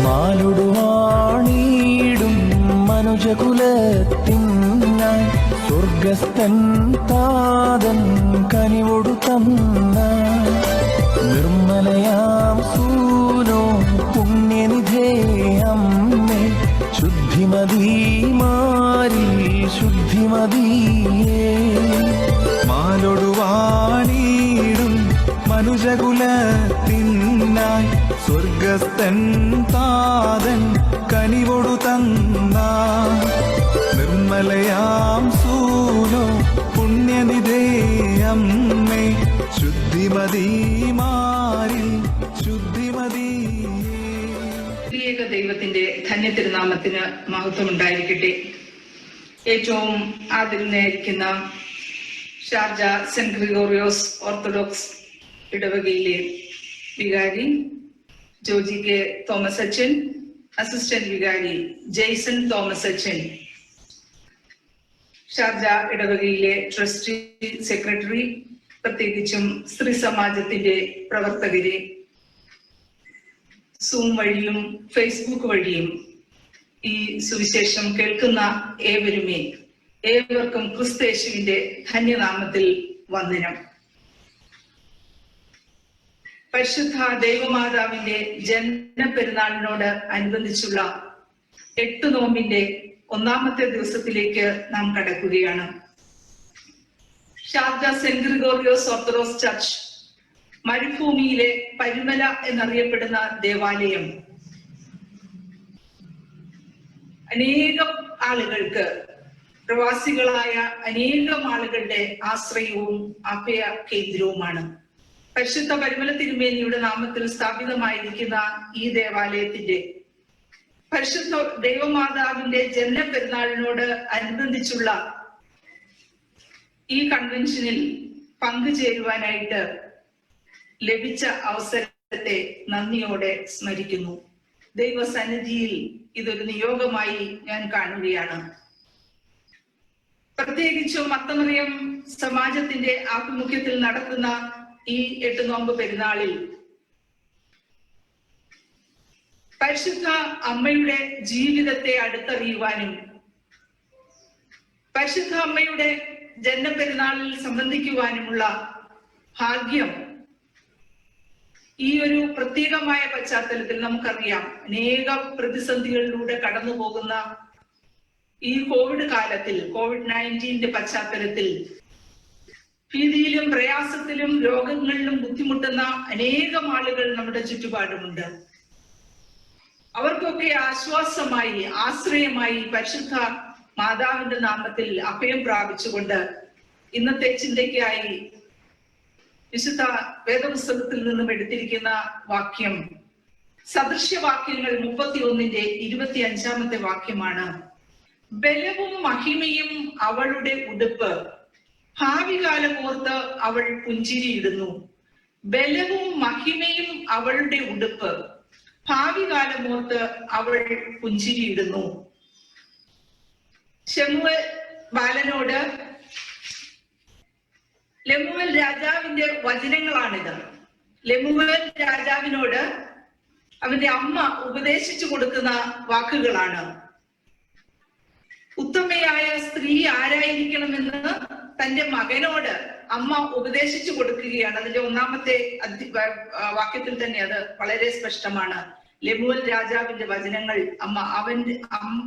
മാലുടുവാണീടും മനുജകുലത്തിനായി സ്വർഗസ്ഥൻ താതൻ കനിവൊടു തന്ന നിർമ്മലയാം സൂനോ പുണ്യനിധേ അമ്മേ ശുദ്ധിമതീ മാരി ശുദ്ധിമതിയേ. മാലൊടുവാണീടും മനുജകുലത്തിനായി സ്വർഗസ്ഥൻ താതൻ കനിവൊടു തന്ന നിർമ്മലയാം സൂനോ പുണ്യനിധേ അമ്മേ ശുദ്ധിമതീ മാരി ശുദ്ധിമതിയേ. ദൈവത്തിന്റെ ധന്യതിരുനാമത്തിന് മഹത്വം ഉണ്ടായിരിക്കട്ടെ. ഏറ്റവും ആദരണീയനായിരിക്കുന്ന ഷാർജ സെന്റ് ഗ്രിഗോറിയോസ് ഓർത്തഡോക്സ് ഇടവകയിലെ വികാരി ജോജി കെ തോമസ് അച്ഛൻ, അസിസ്റ്റന്റ് വികാരി ജെയ്സൺ തോമസ് അച്ഛൻ, ഷാർജ ഇടവകയിലെ ട്രസ്റ്റി സെക്രട്ടറി, പ്രത്യേകിച്ചും സ്ത്രീ സമാജത്തിന്റെ പ്രവർത്തകരെ, സൂം വഴിയും ഫേസ്ബുക്ക് വഴിയും ഈ സുവിശേഷം കേൾക്കുന്ന ഏവർക്കും ക്രിസ്തയേശുവിന്റെ ധന്യനാമത്തിൽ വന്ദനം. പരിശുദ്ധ ദൈവമാതാവിന്റെ ജന്മപ്പെരുന്നാളിനോട് അനുബന്ധിച്ചുള്ള 8 നോമ്പിന്റെ ഒന്നാമത്തെ ദിവസത്തിലേക്ക് നാം കടക്കുകയാണ്. Sharjah saint Gregorios orthodox church മരുഭൂമിയിലെ പരുമല എന്നറിയപ്പെടുന്ന ദേവാലയം അനേകം ആളുകൾക്ക്, പ്രവാസികളായ അനേകം ആളുകളുടെ ആശ്രയവും അഭയ കേന്ദ്രവുമാണ്. പരിശുദ്ധ പരുമല തിരുമേനിയുടെ നാമത്തിൽ സ്ഥാപിതമായിരിക്കുന്ന ഈ ദേവാലയത്തിന്റെ പരിശുദ്ധ ദൈവമാതാവിന്റെ ജന്മപ്പെരുന്നാളിനോട് അനുബന്ധിച്ചുള്ള ഈ കൺവെൻഷനിൽ പങ്കുചേരുവാനായിട്ട് ലഭിച്ച അവസരത്തെ നന്ദിയോടെ സ്മരിക്കുന്നു. ദൈവസന്നിധിയിൽ ഇതൊരു നിയോഗമായി ഞാൻ കാണുകയാണ്. പ്രത്യേകിച്ചും മത്തമറിയം സമാജത്തിന്റെ ആഭിമുഖ്യത്തിൽ നടക്കുന്ന ഈ 8 നോമ്പ് പെരുന്നാളിൽ പരിശുദ്ധ അമ്മയുടെ ജീവിതത്തെ അടുത്തറിയുവാനും പരിശുദ്ധ അമ്മയുടെ ജന്മപ്പെരുന്നാളിൽ സംബന്ധിക്കുവാനുമുള്ള ഭാഗ്യം ഈ ഒരു പ്രത്യേകമായ പശ്ചാത്തലത്തിൽ നമുക്കറിയാം. അനേകം പ്രതിസന്ധികളിലൂടെ കടന്നു പോകുന്ന ഈ കോവിഡ് കാലത്തിൽ, COVID-19 പശ്ചാത്തലത്തിൽ ഭീതിയിലും പ്രയാസത്തിലും രോഗങ്ങളിലും ബുദ്ധിമുട്ടുന്ന അനേകം ആളുകൾ നമ്മുടെ ചുറ്റുപാടുമുണ്ട്. അവർക്കൊക്കെ ആശ്വാസമായി, ആശ്രയമായി പരിശുദ്ധ മാതാവിന്റെ നാമത്തിൽ അഭയം പ്രാപിച്ചുകൊണ്ട് ഇന്നത്തെ ചിന്തയ്ക്കായി വിശുദ്ധ വേദപുസ്തകത്തിൽ നിന്നും എടുത്തിരിക്കുന്ന വാക്യം സദൃശ്യവാക്യങ്ങൾ 31-ന്റെ 25-ാമത്തെ വാക്യമാണ്. ബലവും മഹിമയും അവളുടെ ഉടുപ്പ്, ഭാവി കാലമോർത്ത് അവൾ പുഞ്ചിരിയിടുന്നു. ബലവും മഹിമയും അവളുടെ ഉടുപ്പ്, ഭാവി കാലമോർത്ത് അവൾ പുഞ്ചിരിയിടുന്നു. ശമൂവേൽ ബാലനോട് ലെമുവേൽ രാജാവിന്റെ വചനങ്ങളാണിത്. ലെമുവേൽ രാജാവിനോട് അവന്റെ അമ്മ ഉപദേശിച്ചു കൊടുക്കുന്ന വാക്കുകളാണ്. ഉത്തമയായ സ്ത്രീ ആരായിരിക്കണമെന്ന് തന്റെ മകനോട് അമ്മ ഉപദേശിച്ചു കൊടുക്കുകയാണ്. അതിന്റെ 1-ാമത്തെ വാക്യത്തിൽ തന്നെ അത് വളരെ സ്പഷ്ടമാണ്. ലെമുവേൽ രാജാവിന്റെ വചനങ്ങൾ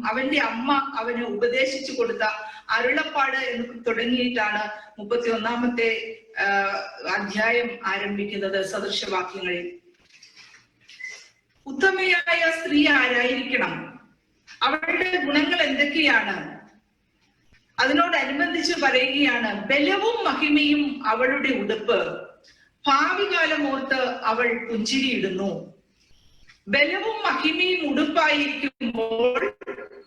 അവന്റെ അമ്മ അവന് ഉപദേശിച്ചു കൊടുത്ത അരുളപ്പാട് എന്ന് തുടങ്ങിയിട്ടാണ് 31-ാമത്തെ അധ്യായം ആരംഭിക്കുന്നത്. സദൃശവാക്യങ്ങളിൽ ഉത്തമയായ സ്ത്രീ ആരായിരിക്കണം, അവളുടെ ഗുണങ്ങൾ എന്തൊക്കെയാണ്, അതിനോടനുബന്ധിച്ച് പറയുകയാണ്. ബലവും മഹിമയും അവളുടെ ഉടുപ്പ്, ഭാവി കാലമോർത്ത് അവൾ പുഞ്ചിരിയിടുന്നു. ബലവും മഹിമയും ഉടുപ്പായിരിക്കുമ്പോൾ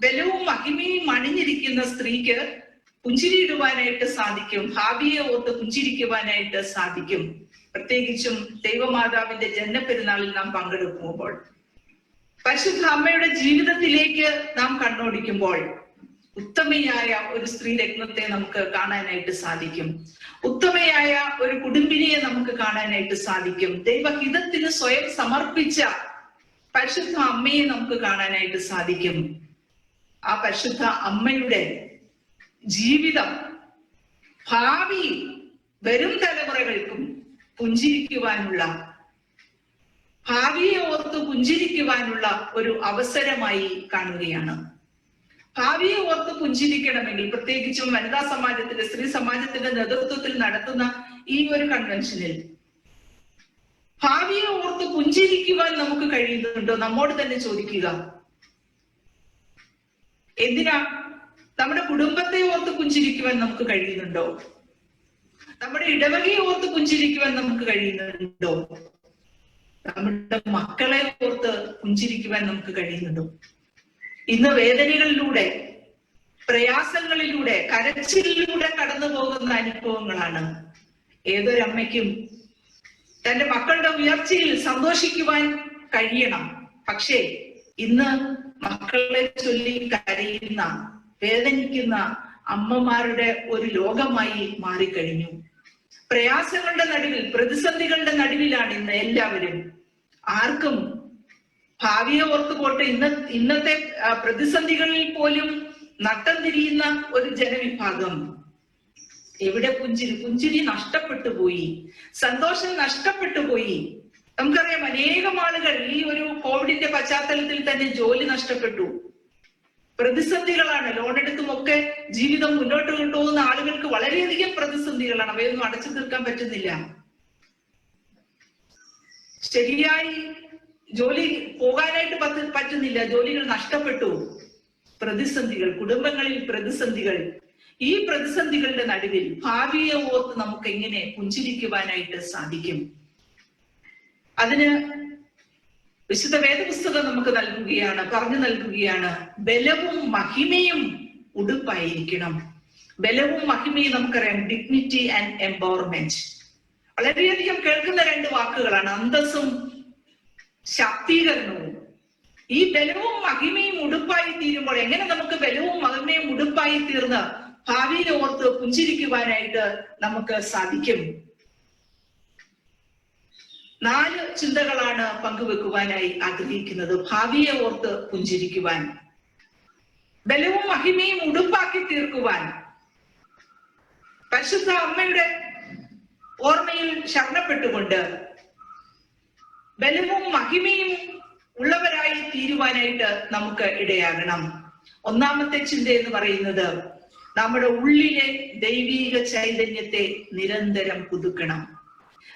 ബലവും മഹിമയും അണിഞ്ഞിരിക്കുന്ന സ്ത്രീക്ക് പുഞ്ചിരിയിടുവാനായിട്ട് സാധിക്കും, ഭാവിയെ ഓർത്ത് പുഞ്ചിരിക്കുവാനായിട്ട് സാധിക്കും. പ്രത്യേകിച്ചും ദൈവമാതാവിന്റെ ജന്മപ്പെരുന്നാളിൽ നാം പങ്കെടുക്കുമ്പോൾ, പരിശുദ്ധ അമ്മയുടെ ജീവിതത്തിലേക്ക് നാം കണ്ണോടിക്കുമ്പോൾ ഉത്തമയായ ഒരു സ്ത്രീ രത്നത്തെ നമുക്ക് കാണാനായിട്ട് സാധിക്കും. ഉത്തമയായ ഒരു കുടുംബിനിയെ നമുക്ക് കാണാനായിട്ട് സാധിക്കും. ദൈവഹിതത്തിന് സ്വയം സമർപ്പിച്ച പരിശുദ്ധ അമ്മയെ നമുക്ക് കാണാനായിട്ട് സാധിക്കും. ആ പരിശുദ്ധ അമ്മയുടെ ജീവിതം ഭാവി വരും തലമുറകൾക്കും പുഞ്ചിരിക്കുവാനുള്ള, ഭാവിയെ ഓർത്ത് പുഞ്ചിരിക്കുവാനുള്ള ഒരു അവസരമായി കാണുകയാണ്. ഭാവിയെ ഓർത്ത് പുഞ്ചിരിക്കണമെങ്കിൽ, പ്രത്യേകിച്ചും വനിതാ സമാജത്തിന്റെ, സ്ത്രീ സമാജത്തിന്റെ നേതൃത്വത്തിൽ നടത്തുന്ന ഈ ഒരു കൺവെൻഷനിൽ ഭാവിയെ ഓർത്ത് പുഞ്ചിരിക്കുവാൻ നമുക്ക് കഴിയുന്നുണ്ടോ? നമ്മോട് തന്നെ ചോദിക്കുക. എന്തിനാ? നമ്മുടെ കുടുംബത്തെ ഓർത്ത് പുഞ്ചിരിക്കുവാൻ നമുക്ക് കഴിയുന്നുണ്ടോ? നമ്മുടെ ഇടവകയെ ഓർത്ത് പുഞ്ചിരിക്കുവാൻ നമുക്ക് കഴിയുന്നുണ്ടോ? നമ്മുടെ മക്കളെ ഓർത്ത് പുഞ്ചിരിക്കുവാൻ നമുക്ക് കഴിയുന്നുണ്ടോ? ഇന്ന് വേദനകളിലൂടെ, പ്രയാസങ്ങളിലൂടെ, കരച്ചിലിലൂടെ കടന്നു പോകുന്ന അനുഭവങ്ങളാണ്. ഏതൊരമ്മയ്ക്കും തന്റെ മക്കളുടെ ഉയർച്ചയിൽ സന്തോഷിക്കുവാൻ കഴിയണം. പക്ഷേ ഇന്ന് മക്കളെ ചൊല്ലി കരയുന്ന, വേദനിക്കുന്ന അമ്മമാരുടെ ഒരു ലോകമായി മാറിക്കഴിഞ്ഞു. പ്രയാസങ്ങളുടെ നടുവിൽ, പ്രതിസന്ധികളുടെ നടുവിലാണ് ഇന്ന് എല്ലാവരും. ആർക്കും ഭാവിയെ ഓർത്ത് പോട്ടെ, ഇന്നത്തെ പ്രതിസന്ധികളിൽ പോലും നട്ടം തിരിയുന്ന ഒരു ജനവിഭാഗം. എവിടെ പുഞ്ചിരി? പുഞ്ചിരി നഷ്ടപ്പെട്ടു പോയി, സന്തോഷം നഷ്ടപ്പെട്ടു പോയി. നമുക്കറിയാം, അനേകം ആളുകൾ ഈ ഒരു കോവിഡിന്റെ പശ്ചാത്തലത്തിൽ തന്നെ ജോലി നഷ്ടപ്പെട്ടു. പ്രതിസന്ധികളാണ്. ലോണെടുത്തുമൊക്കെ ജീവിതം മുന്നോട്ട് കൊണ്ടുപോകുന്ന ആളുകൾക്ക് വളരെയധികം പ്രതിസന്ധികളാണ്. അവയൊന്നും അടച്ചു തീർക്കാൻ പറ്റുന്നില്ല. ശരിയായി ജോലി പോകാനായിട്ട് പറ്റുന്നില്ല. ജോലികൾ നഷ്ടപ്പെട്ടു. പ്രതിസന്ധികൾ, കുടുംബങ്ങളിൽ പ്രതിസന്ധികൾ. ഈ പ്രതിസന്ധികളുടെ നടുവിൽ ഭാവിയെ ഓർത്ത് നമുക്ക് എങ്ങനെ പുഞ്ചിരിക്കുവാനായിട്ട് സാധിക്കും? അതിന് വിശുദ്ധ വേദപുസ്തകം നമുക്ക് നൽകുകയാണ്, പറഞ്ഞു നൽകുകയാണ്, ബലവും മഹിമയും ഉടുപ്പായിരിക്കണം. ബലവും മഹിമയും നമുക്കറിയാം, ഡിഗ്നിറ്റി ആൻഡ് എംപവർമെന്റ്. വളരെയധികം കേൾക്കുന്ന രണ്ട് വാക്കുകളാണ്, അന്തസ്സും ശാക്തീകരണവും. ഈ ബലവും മഹിമയും ഉടുപ്പായി തീരുമ്പോൾ എങ്ങനെ നമുക്ക് ബലവും മഹിമയും ഉടുപ്പായി തീർന്ന് ഭാവിയെ ഓർത്ത് പുഞ്ചിരിക്കുവാനായിട്ട് നമുക്ക് സാധിക്കും? 4 ചിന്തകളാണ് പങ്കുവെക്കുവാനായി ആഗ്രഹിക്കുന്നത്. ഭാവിയെ ഓർത്ത് പുഞ്ചിരിക്കുവാൻ, ബലവും മഹിമയും ഉടുപ്പാക്കി തീർക്കുവാൻ, പരിശുദ്ധ അമ്മയുടെ ഓർമ്മയിൽ ശരണപ്പെട്ടുകൊണ്ട് ബലവും മഹിമയും ഉള്ളവരായി തീരുവാനായിട്ട് നമുക്ക് ഇടയാകണം. ഒന്നാമത്തെ ചിന്ത എന്ന് പറയുന്നത്, നമ്മുടെ ഉള്ളിലെ ദൈവീക ചൈതന്യത്തെ നിരന്തരം പുതുക്കണം.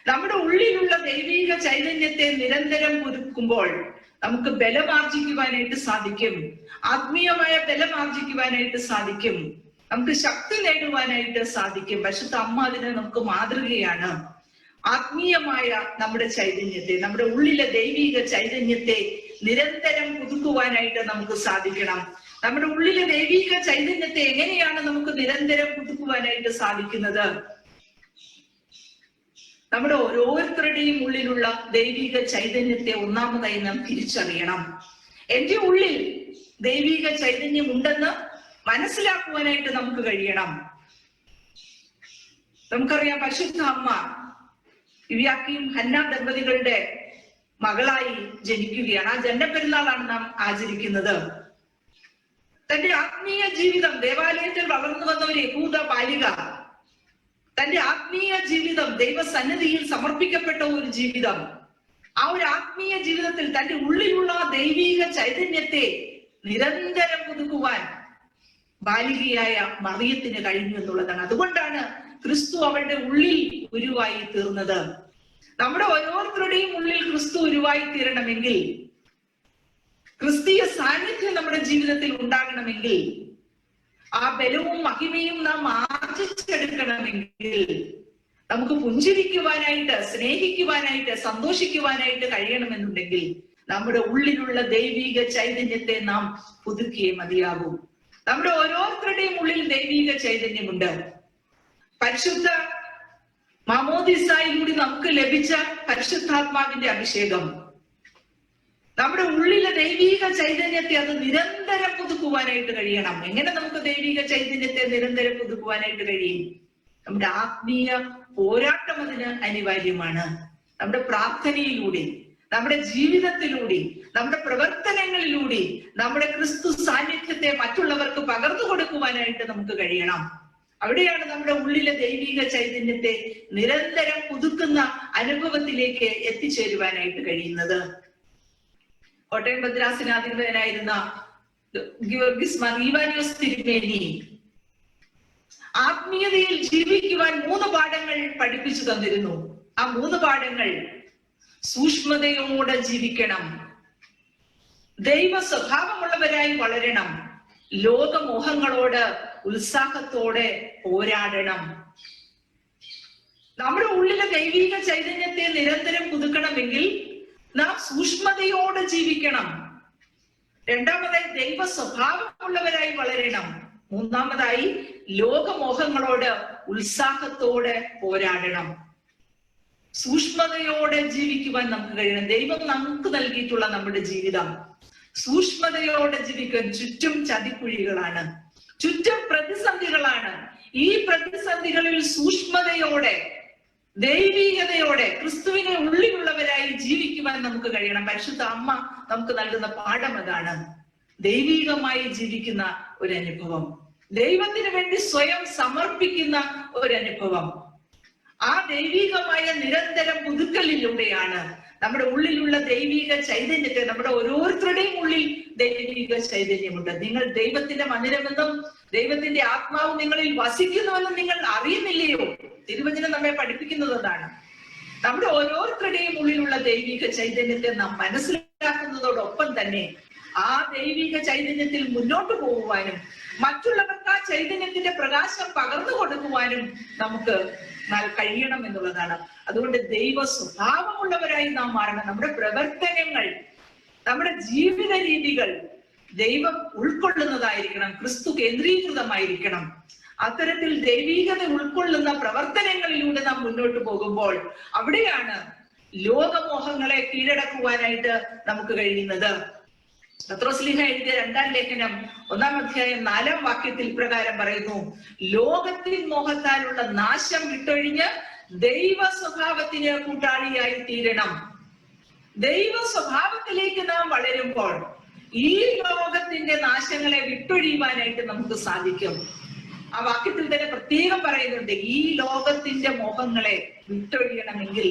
നമ്മുടെ ഉള്ളിലുള്ള ദൈവീക ചൈതന്യത്തെ നിരന്തരം പുതുക്കുമ്പോൾ നമുക്ക് ബലമാർജിക്കുവാനായിട്ട് സാധിക്കും. ആത്മീയമായ ബലമാർജിക്കുവാനായിട്ട് സാധിക്കും. നമുക്ക് ശക്തി നേടുവാനായിട്ട് സാധിക്കും. പരിശുദ്ധ അമ്മ അതിന് നമുക്ക് മാതൃകയാണ്. ആത്മീയമായ നമ്മുടെ ചൈതന്യത്തെ, നമ്മുടെ ഉള്ളിലെ ദൈവീക ചൈതന്യത്തെ നിരന്തരം പുതുക്കുവാനായിട്ട് നമുക്ക് സാധിക്കണം. നമ്മുടെ ഉള്ളിലെ ദൈവീക ചൈതന്യത്തെ എങ്ങനെയാണ് നമുക്ക് നിരന്തരം പുതുക്കുവാനായിട്ട് സാധിക്കുന്നത്? നമ്മുടെ ഓരോരുത്തരുടെയും ഉള്ളിലുള്ള ദൈവിക ചൈതന്യത്തെ ഒന്നാമതായി നാം തിരിച്ചറിയണം. എന്റെ ഉള്ളിൽ ദൈവിക ചൈതന്യം ഉണ്ടെന്ന് മനസ്സിലാക്കുവാനായിട്ട് നമുക്ക് കഴിയണം. നമുക്കറിയാം, പരിശുദ്ധ അമ്മ യുയാക്കീം ഹന്ന ദമ്പതികളുടെ മകളായി ജനിക്കുകയാണ്. ആ ജന്മപ്പെരുന്നാളാണ് നാം ആചരിക്കുന്നത്. തന്റെ ആത്മീയ ജീവിതം, ദേവാലയത്തിൽ വളർന്നു വന്ന ഒരു യഹൂദ ബാലിക, തന്റെ ആത്മീയ ജീവിതം ദൈവസന്നിധിയിൽ സമർപ്പിക്കപ്പെട്ട ഒരു ജീവിതം, ആ ഒരു ആത്മീയ ജീവിതത്തിൽ തന്റെ ഉള്ളിലുള്ള ദൈവീക ചൈതന്യത്തെ നിരന്തരം പുതുക്കുവാൻ ബാലികയായ മറിയത്തിന് കഴിഞ്ഞു എന്നുള്ളതാണ്. അതുകൊണ്ടാണ് ക്രിസ്തു അവളുടെ ഉള്ളിൽ ഉരുവായി തീർന്നത്. നമ്മുടെ ഓരോരുത്തരുടെയും ഉള്ളിൽ ക്രിസ്തു ഉരുവായി തീരണമെങ്കിൽ, ക്രിസ്തീയ സാന്നിധ്യം നമ്മുടെ ജീവിതത്തിൽ ഉണ്ടാകണമെങ്കിൽ, ആ ബലവും മഹിമയും നാം ആർജിച്ചെടുക്കണമെങ്കിൽ, നമുക്ക് പുഞ്ചിരിക്കുവാനായിട്ട്, സ്നേഹിക്കുവാനായിട്ട്, സന്തോഷിക്കുവാനായിട്ട് കഴിയണമെന്നുണ്ടെങ്കിൽ നമ്മുടെ ഉള്ളിലുള്ള ദൈവീക ചൈതന്യത്തെ നാം പുതുക്കിയേ മതിയാകൂ. നമ്മുടെ ഓരോരുത്തരുടെയും ഉള്ളിൽ ദൈവീക ചൈതന്യമുണ്ട്. പരിശുദ്ധ മാമോദിസായിലൂടെ നമുക്ക് ലഭിച്ച പരിശുദ്ധാത്മാവിന്റെ അഭിഷേകം, നമ്മുടെ ഉള്ളിലെ ദൈവീക ചൈതന്യത്തെ അത് നിരന്തരം പുതുക്കുവാനായിട്ട് കഴിയണം. എങ്ങനെ നമുക്ക് ദൈവിക ചൈതന്യത്തെ നിരന്തരം പുതുക്കുവാനായിട്ട് കഴിയും? നമ്മുടെ ആത്മീയ പോരാട്ടം അതിന് അനിവാര്യമാണ്. നമ്മുടെ പ്രാർത്ഥനയിലൂടെ, നമ്മുടെ ജീവിതത്തിലൂടെ, നമ്മുടെ പ്രവർത്തനങ്ങളിലൂടെ നമ്മുടെ ക്രിസ്തു സാന്നിധ്യത്തെ മറ്റുള്ളവർക്ക് പകർന്നു കൊടുക്കുവാനായിട്ട് നമുക്ക് കഴിയണം. അവിടെയാണ് നമ്മുടെ ഉള്ളിലെ ദൈവിക ചൈതന്യത്തെ നിരന്തരം പുതുക്കുന്ന അനുഭവത്തിലേക്ക് എത്തിച്ചേരുവാനായിട്ട് കഴിയുന്നത്. കോട്ടയം ഭദ്രാസനാധിപനായിരുന്ന ഗീവർഗീസ് മാർ ഈവാനിയോസ് തിരുമേനി ആത്മീയതയിൽ ജീവിക്കുവാൻ 3 പാഠങ്ങൾ പഠിപ്പിച്ചു തന്നിരുന്നു. ആ 3 പാഠങ്ങൾ: സൂക്ഷ്മതയോടെ ജീവിക്കണം, ദൈവ സ്വഭാവമുള്ളവരായി വളരണം, ലോകമോഹങ്ങളോട് ഉത്സാഹത്തോടെ പോരാടണം. നമ്മുടെ ഉള്ളിലെ ദൈവിക ചൈതന്യത്തെ നിരന്തരം പുതുക്കണമെങ്കിൽ നാം സൂക്ഷ്മതയോടെ ജീവിക്കണം. രണ്ടാമതായി ദൈവ സ്വഭാവമുള്ളവരായി വളരണം. മൂന്നാമതായി ലോകമോഹങ്ങളോട് ഉത്സാഹത്തോടെ പോരാടണം. സൂക്ഷ്മതയോടെ ജീവിക്കുവാൻ നമുക്ക് കഴിയണം. ദൈവം നമുക്ക് നൽകിയിട്ടുള്ള നമ്മുടെ ജീവിതം സൂക്ഷ്മതയോടെ ജീവിക്കാൻ. ചുറ്റും ചതിക്കുഴികളാണ്, ചുറ്റും പ്രതിസന്ധികളാണ്. ഈ പ്രതിസന്ധികളിൽ സൂക്ഷ്മതയോടെ ദൈവീകതയോടെ ക്രിസ്തുവിനെ ഉള്ളിലുള്ളവരായി ജീവിക്കുവാൻ നമുക്ക് കഴിയണം. പരിശുദ്ധ അമ്മ നമുക്ക് നൽകുന്ന പാഠം അതാണ്. ദൈവീകമായി ജീവിക്കുന്ന ഒരു അനുഭവം, ദൈവത്തിന് വേണ്ടി സ്വയം സമർപ്പിക്കുന്ന ഒരു അനുഭവം. ആ ദൈവികമായ നിരന്തരം പുതുക്കലിലൂടെയാണ് നമ്മുടെ ഉള്ളിലുള്ള ദൈവിക ചൈതന്യത്തെ, നമ്മുടെ ഓരോരുത്തരുടെയും ഉള്ളിൽ ദൈവിക ചൈതന്യമുണ്ട്. നിങ്ങൾ ദൈവത്തിന്റെ മന്ദിരമെന്നും ദൈവത്തിന്റെ ആത്മാവ് നിങ്ങളിൽ വസിക്കുന്നുവെന്നും നിങ്ങൾ അറിയുന്നില്ലയോ? തിരുവചനം നമ്മെ പഠിപ്പിക്കുന്നത് അതാണ്. നമ്മുടെ ഓരോരുത്തരുടെയും ഉള്ളിലുള്ള ദൈവിക ചൈതന്യത്തെ നാം മനസ്സിലാക്കുന്നതോടൊപ്പം തന്നെ ആ ദൈവിക ചൈതന്യത്തിൽ മുന്നോട്ട് പോകുവാനും മറ്റുള്ളവർക്ക് ആ ചൈതന്യത്തിന്റെ പ്രകാശം പകർന്നു കൊടുക്കുവാനും നമുക്ക് കഴിയണം എന്നുള്ളതാണ്. അതുകൊണ്ട് ദൈവ സ്വഭാവമുള്ളവരായി നാം മാറണം. നമ്മുടെ പ്രവർത്തനങ്ങൾ, നമ്മുടെ ജീവിത രീതികൾ ദൈവം ഉൾക്കൊള്ളുന്നതായിരിക്കണം, ക്രിസ്തു കേന്ദ്രീകൃതമായിരിക്കണം. അത്തരത്തിൽ ദൈവീകത ഉൾക്കൊള്ളുന്ന പ്രവർത്തനങ്ങളിലൂടെ നാം മുന്നോട്ട് പോകുമ്പോൾ അവിടെയാണ് ലോകമോഹങ്ങളെ കീഴടക്കുവാനായിട്ട് നമുക്ക് കഴിയുന്നത്. പത്രോസ്ലീഹ എഴുതിയ 2-ാം ലേഖനം 1-ാം അധ്യായം 4-ാം വാക്യത്തിൽ പ്രകാരം പറയുന്നു: ലോകത്തിൻ മോഹത്താലുള്ള നാശം വിട്ടൊഴിഞ്ഞ് ദൈവ സ്വഭാവത്തിന് കൂട്ടാളിയായി തീരണം. ദൈവ സ്വഭാവത്തിലേക്ക് നാം വളരുമ്പോൾ ഈ ലോകത്തിന്റെ നാശങ്ങളെ വിട്ടൊഴിയുവാനായിട്ട് നമുക്ക് സാധിക്കും. ആ വാക്യത്തിൽ തന്നെ പ്രത്യേകം പറയുന്നുണ്ട്, ഈ ലോകത്തിന്റെ മോഹങ്ങളെ വിട്ടൊഴിയണമെങ്കിൽ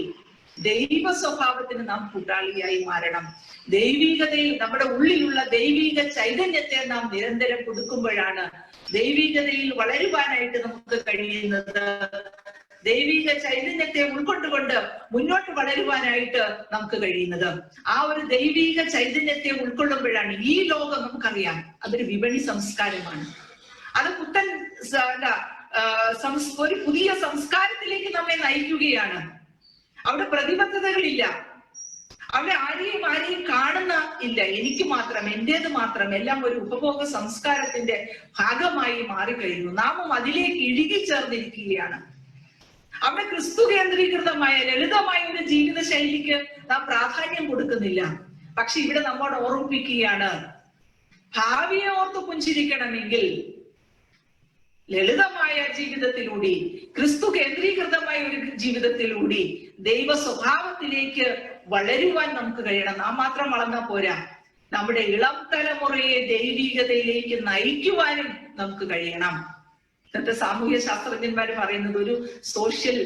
ദൈവ സ്വഭാവത്തിന് നാം കൂട്ടാളിയായി മാറണം. ദൈവികതയിൽ നമ്മുടെ ഉള്ളിലുള്ള ദൈവിക ചൈതന്യത്തെ നാം നിരന്തരം പുതുക്കുമ്പോഴാണ് ദൈവികതയിൽ വളരുവാനായിട്ട് നമുക്ക് കഴിയുന്നത്. ദൈവിക ചൈതന്യത്തെ ഉൾക്കൊണ്ടുകൊണ്ട് മുന്നോട്ട് വളരുവാനായിട്ട് നമുക്ക് കഴിയുന്നത്. ആ ഒരു ദൈവിക ചൈതന്യത്തെ ഉൾക്കൊള്ളുമ്പോഴാണ് ഈ ലോകം, നമുക്കറിയാം അതൊരു വിപണി സംസ്കാരമാണ്. അത് പുത്തൻ ഒരു പുതിയ സംസ്കാരത്തിലേക്ക് നമ്മെ നയിക്കുകയാണ്. അവിടെ പ്രതിബദ്ധതകളില്ല, അവിടെ ആരെയും കാണുന്ന ഇല്ല, എനിക്ക് മാത്രം, എന്റേത് മാത്രം, എല്ലാം ഒരു ഉപഭോഗ സംസ്കാരത്തിന്റെ ഭാഗമായി മാറിക്കഴിയുന്നു. നാമും അതിലേക്ക് ഇഴുകിച്ചേർന്നിരിക്കുകയാണ്. അവിടെ ക്രിസ്തു കേന്ദ്രീകൃതമായ ലളിതമായ ഒരു ജീവിത ശൈലിക്ക് നാം പ്രാധാന്യം കൊടുക്കുന്നില്ല. പക്ഷെ ഇവിടെ നമ്മോട് ഓർമ്മിപ്പിക്കുകയാണ്, ഭാവിയെ ഓർത്ത് പുഞ്ചിരിക്കണമെങ്കിൽ ലളിതമായ ജീവിതത്തിലൂടെ, ക്രിസ്തു കേന്ദ്രീകൃതമായ ഒരു ജീവിതത്തിലൂടെ ദൈവ സ്വഭാവത്തിലേക്ക് വളരുവാൻ നമുക്ക് കഴിയണം. നാം മാത്രം വളർന്നാൽ പോരാ, നമ്മുടെ ഇളം തലമുറയെ ദൈവികതയിലേക്ക് നയിക്കുവാനും നമുക്ക് കഴിയണം. ഇന്നത്തെ സാമൂഹ്യ ശാസ്ത്രജ്ഞന്മാര് പറയുന്നത് ഒരു സോഷ്യൽ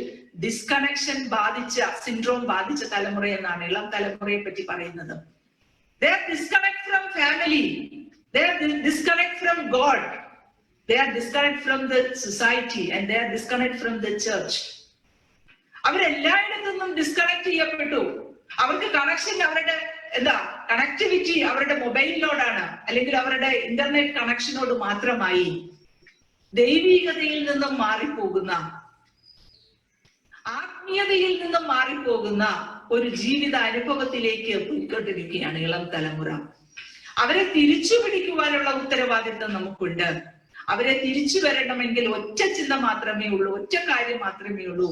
ഡിസ്കണക്ഷൻ സിൻഡ്രോം ബാധിച്ച തലമുറ എന്നാണ് ഇളം തലമുറയെ പറ്റി പറയുന്നത്. They are disconnect from family, they are disconnect from God, they are disconnect from the society, and they are disconnect from the church. അവരെല്ലായിടത്തു നിന്നും ഡിസ്കണക്ട് ചെയ്യപ്പെട്ടു. അവർക്ക് കണക്ഷൻ, അവരുടെ കണക്ടിവിറ്റി അവരുടെ മൊബൈലിനോടാണ്, അല്ലെങ്കിൽ അവരുടെ ഇന്റർനെറ്റ് കണക്ഷനോട് മാത്രമായി. ദൈവികതയിൽ നിന്നും മാറിപ്പോകുന്ന, ആത്മീയതയിൽ നിന്നും മാറിപ്പോകുന്ന ഒരു ജീവിത അനുഭവത്തിലേക്ക് പോയിക്കൊണ്ടിരിക്കുകയാണ് ഇളം തലമുറ. അവരെ തിരിച്ചു പിടിക്കുവാനുള്ള ഉത്തരവാദിത്വം നമുക്കുണ്ട്. അവരെ തിരിച്ചു വരണമെങ്കിൽ ഒറ്റ ചിന്ത മാത്രമേ ഉള്ളൂ, ഒറ്റ കാര്യം മാത്രമേ ഉള്ളൂ: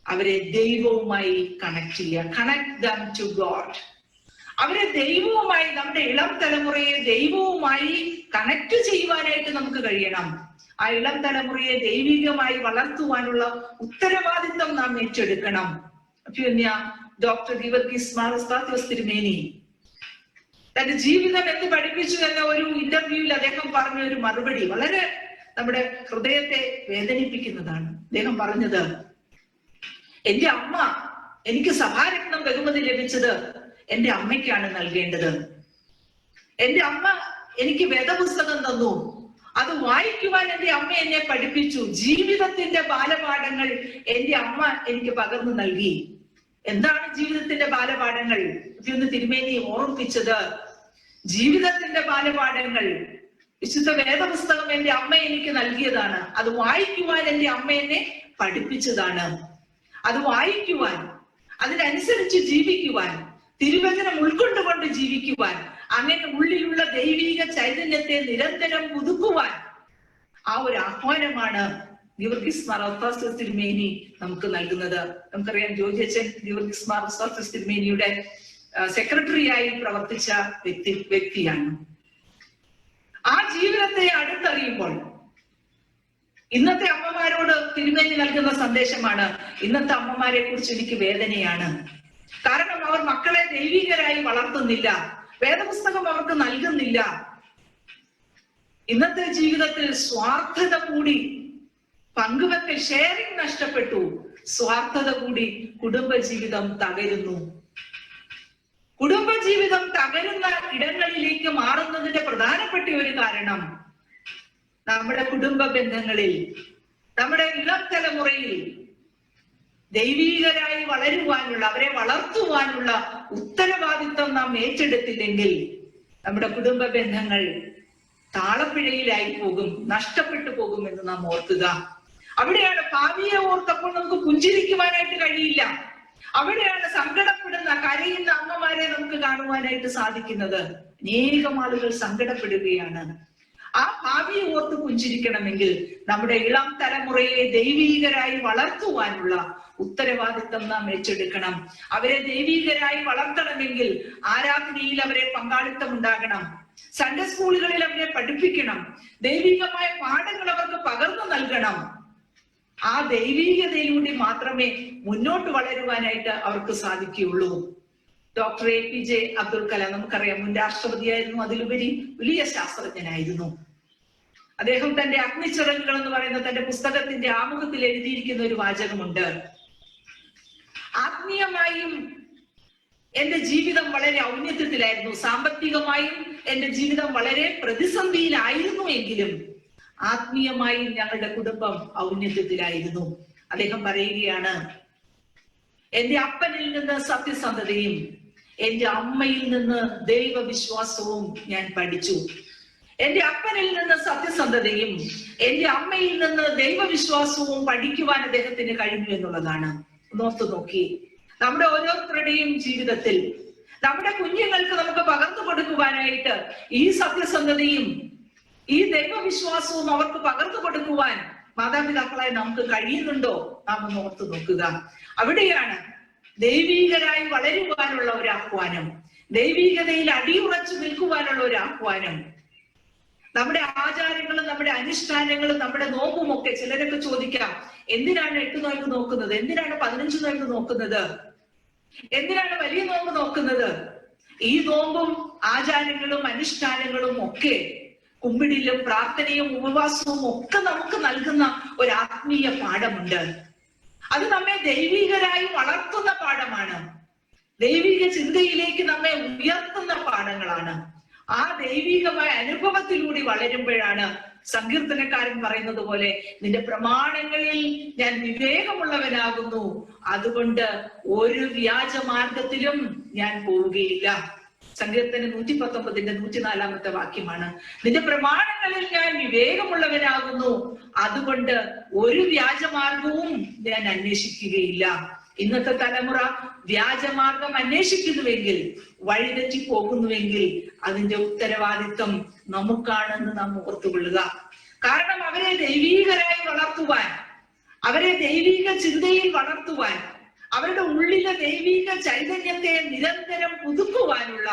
അവരെ ദൈവവുമായി കണക്ട് ചെയ്യുക. Connect them to God. അവരെ ദൈവവുമായി, നമ്മുടെ ഇളം തലമുറയെ ദൈവവുമായി കണക്ട് ചെയ്യുവാനായിട്ട് നമുക്ക് കഴിയണം. ആ ഇളം തലമുറയെ ദൈവികമായി വളർത്തുവാനുള്ള ഉത്തരവാദിത്വം നാം ഏറ്റെടുക്കണം. പിന്നെ ഡോക്ടർ ഗീവർഗീസ് മാർ തിരുമേനി തന്റെ ജീവിതം എന്ത് പഠിപ്പിച്ചു എന്ന ഒരു ഇന്റർവ്യൂവിൽ അദ്ദേഹം പറഞ്ഞ ഒരു മറുപടി വളരെ നമ്മുടെ ഹൃദയത്തെ വേദനിപ്പിക്കുന്നതാണ്. അദ്ദേഹം പറഞ്ഞത്, എന്റെ അമ്മ, എനിക്ക് സഭാരത്നം ബഹുമതി ലഭിച്ചത് എന്റെ അമ്മയ്ക്കാണ് നൽകേണ്ടത്. എന്റെ അമ്മ എനിക്ക് വേദപുസ്തകം തന്നു, അത് വായിക്കുവാൻ എന്റെ അമ്മ എന്നെ പഠിപ്പിച്ചു. ജീവിതത്തിന്റെ ബാലപാഠങ്ങൾ എന്റെ അമ്മ എനിക്ക് പകർന്നു നൽകി. എന്താണ് ജീവിതത്തിന്റെ ബാലപാഠങ്ങൾ? ഇന്ന് തിരുമേനി ഓർമ്മിപ്പിച്ചത് ജീവിതത്തിന്റെ ബാലപാഠങ്ങൾ വിശുദ്ധ വേദപുസ്തകം എന്റെ അമ്മ എനിക്ക് നൽകിയതാണ്. അത് വായിക്കുവാൻ എന്റെ അമ്മ എന്നെ പഠിപ്പിച്ചതാണ്. അത് വായിക്കുവാൻ, അതിനനുസരിച്ച് ജീവിക്കുവാൻ, തിരുവചനം ഉൾക്കൊണ്ടുകൊണ്ട് ജീവിക്കുവാൻ, അങ്ങനെ ഉള്ളിലുള്ള ദൈവിക ചൈതന്യത്തെ നിരന്തരം പുതുക്കുവാൻ ആ ഒരു ആഹ്വാനമാണ് ഗീവർഗീസ് മാർ ഔസ്താത്യസ് തിരുമേനി നമുക്ക് നൽകുന്നത്. നമുക്കറിയാം, ജോർജ് അച്ഛൻ ഗീവർഗീസ് മാർ ഔസ്താത്യസ് തിരുമേനിയുടെ സെക്രട്ടറിയായി പ്രവർത്തിച്ച വ്യക്തിയാണ്. ആ ജീവിതത്തെ അടുത്തറിയുമ്പോൾ ഇന്നത്തെ അമ്മമാരോട് തിരുമേനി നൽകുന്ന സന്ദേശമാണ്, ഇന്നത്തെ അമ്മമാരെ കുറിച്ച് എനിക്ക് വേദനയാണ്. കാരണം അവർ മക്കളെ ദൈവികരായി വളർത്തുന്നില്ല, വേദപുസ്തകം അവർക്ക് നൽകുന്നില്ല. ഇന്നത്തെ ജീവിതത്തിൽ സ്വാർത്ഥത കൂടി, പങ്കുവെക്കൽ, ഷെയറിംഗ് നഷ്ടപ്പെട്ടു. സ്വാർത്ഥത കൂടി കുടുംബജീവിതം തകരുന്നു. കുടുംബജീവിതം തകരുന്ന ഇടങ്ങളിലേക്ക് മാറുന്നതിന്റെ പ്രധാനപ്പെട്ട ഒരു കാരണം നമ്മുടെ കുടുംബ ബന്ധങ്ങളിൽ, നമ്മുടെ ഇളം തലമുറയിൽ ദൈവീകരായി വളരുവാനുള്ള, അവരെ വളർത്തുവാനുള്ള ഉത്തരവാദിത്വം നാം ഏറ്റെടുത്തില്ലെങ്കിൽ നമ്മുടെ കുടുംബ ബന്ധങ്ങൾ താളപ്പിഴയിലായി പോകും, നഷ്ടപ്പെട്ടു പോകുമെന്ന് നാം ഓർക്കുക. അവിടെയാണ് ഭാവിയെ ഓർത്തപ്പോൾ നമുക്ക് പുഞ്ചിരിക്കുവാനായിട്ട് കഴിയില്ല. അവിടെയാണ് സങ്കടപ്പെടുന്ന, കരയുന്ന അമ്മമാരെ നമുക്ക് കാണുവാനായിട്ട് സാധിക്കുന്നത്. അനേകം ആളുകൾ സങ്കടപ്പെടുകയാണ്. ആ ഭാവിയെ ഓർത്ത് പുഞ്ചിരിക്കണമെങ്കിൽ നമ്മുടെ ഇളം തലമുറയെ ദൈവീകരായി വളർത്തുവാനുള്ള ഉത്തരവാദിത്വം നാം ഏറ്റെടുക്കണം. അവരെ ദൈവീകരായി വളർത്തണമെങ്കിൽ ആരാധനയിൽ അവരെ പങ്കാളിത്തം ഉണ്ടാകണം, സൺഡേ സ്കൂളുകളിൽ അവരെ പഠിപ്പിക്കണം, ദൈവികമായ പാഠങ്ങൾ അവർക്ക് പകർന്നു നൽകണം. ആ ദൈവീകതയിലൂടെ മാത്രമേ മുന്നോട്ട് വളരുവാനായിട്ട് അവർക്ക് സാധിക്കുകയുള്ളൂ. ഡോക്ടർ APJ അബ്ദുൽ കലാം നമുക്കറിയാം, മുൻ രാഷ്ട്രപതിയായിരുന്നു, അതിലുപരി വലിയ ശാസ്ത്രജ്ഞനായിരുന്നു. അദ്ദേഹം തന്റെ അഗ്നിച്ചിറകുകൾ എന്ന് പറയുന്ന തന്റെ പുസ്തകത്തിന്റെ ആമുഖത്തിൽ എഴുതിയിരിക്കുന്ന ഒരു വാചകമുണ്ട്, ആത്മീയമായും എന്റെ ജീവിതം വളരെ ഔന്നത്യത്തിലായിരുന്നു, സാമ്പത്തികമായും എന്റെ ജീവിതം വളരെ പ്രതിസന്ധിയിലായിരുന്നു എങ്കിലും ആത്മീയമായും ഞങ്ങളുടെ കുടുംബം ഔന്നത്യത്തിലായിരുന്നു. അദ്ദേഹം പറയുകയാണ്, എന്റെ അപ്പനിൽ നിന്ന് സത്യസന്ധതയും എന്റെ അമ്മയിൽ നിന്ന് ദൈവവിശ്വാസവും ഞാൻ പഠിച്ചു. എന്റെ അപ്പനിൽ നിന്ന് സത്യസന്ധതയും എന്റെ അമ്മയിൽ നിന്ന് ദൈവവിശ്വാസവും പഠിക്കുവാൻ അദ്ദേഹത്തിന് കഴിഞ്ഞു എന്നുള്ളതാണ്. നോർത്തു നോക്കി, നമ്മുടെ ഓരോരുത്തരുടെയും ജീവിതത്തിൽ നമ്മുടെ കുഞ്ഞുങ്ങൾക്ക് നമുക്ക് പകർന്നു കൊടുക്കുവാനായിട്ട് ഈ സത്യസന്ധതയും ഈ ദൈവവിശ്വാസവും അവർക്ക് പകർന്നു കൊടുക്കുവാൻ മാതാപിതാക്കളായി നമുക്ക് കഴിയുന്നുണ്ടോ? നാം ഒന്ന് ഓർത്തു നോക്കുക. അവിടെയാണ് ദൈവീകരായി വളരുവാനുള്ള ഒരു ആഹ്വാനം, ദൈവീകതയിൽ അടിയുറച്ചു നിൽക്കുവാനുള്ള ഒരു ആഹ്വാനം. നമ്മുടെ ആചാരങ്ങളും നമ്മുടെ അനുഷ്ഠാനങ്ങളും നമ്മുടെ നോമ്പും ഒക്കെ ചിലരൊക്കെ ചോദിക്കാം, എന്തിനാണ് 8 നോയമ്പ് നോക്കുന്നത്, എന്തിനാണ് 15 നോയമ്പ് നോക്കുന്നത്, എന്തിനാണ് വലിയ നോമ്പ് നോക്കുന്നത്? ഈ നോമ്പും ആചാരങ്ങളും അനുഷ്ഠാനങ്ങളും ഒക്കെ, കുമ്പിടിലും പ്രാർത്ഥനയും ഉപവാസവും ഒക്കെ നമുക്ക് നൽകുന്ന ഒരു ആത്മീയ പാഠമുണ്ട്. അത് നമ്മെ ദൈവികരായി വളർത്തുന്ന പാഠമാണ്, ദൈവിക ചിന്തയിലേക്ക് നമ്മെ ഉയർത്തുന്ന പാഠങ്ങളാണ്. ആ ദൈവികമായ അനുഭവത്തിലൂടെ വളരുമ്പോഴാണ് സങ്കീർത്തനക്കാരൻ പറയുന്നത് പോലെ, നിന്റെ പ്രമാണങ്ങളിൽ ഞാൻ വിവേകമുള്ളവനാകുന്നു, അതുകൊണ്ട് ഒരു വ്യാജമാർഗത്തിലും ഞാൻ പോവുകയില്ല. സങ്കീർത്തനം 119 104 വാക്യമാണ്. നിന്റെ പ്രമാണങ്ങളിൽ ഞാൻ വിവേകമുള്ളവനാകുന്നു, അതുകൊണ്ട് ഒരു വ്യാജമാർഗവും ഞാൻ അന്വേഷിക്കുകയില്ല. ഇന്നത്തെ തലമുറ വ്യാജമാർഗം അന്വേഷിക്കുന്നുവെങ്കിൽ, വഴിതെറ്റി പോകുന്നുവെങ്കിൽ അതിന്റെ ഉത്തരവാദിത്വം നമുക്കാണെന്ന് നാം ഓർത്തുകൊള്ളുക. കാരണം അവരെ ദൈവീകരായി വളർത്തുവാൻ, അവരെ ദൈവിക ചിന്തയിൽ വളർത്തുവാൻ, അവരുടെ ഉള്ളിലെ ദൈവിക ചൈതന്യത്തെ നിരന്തരം പുതുക്കുവാനുള്ള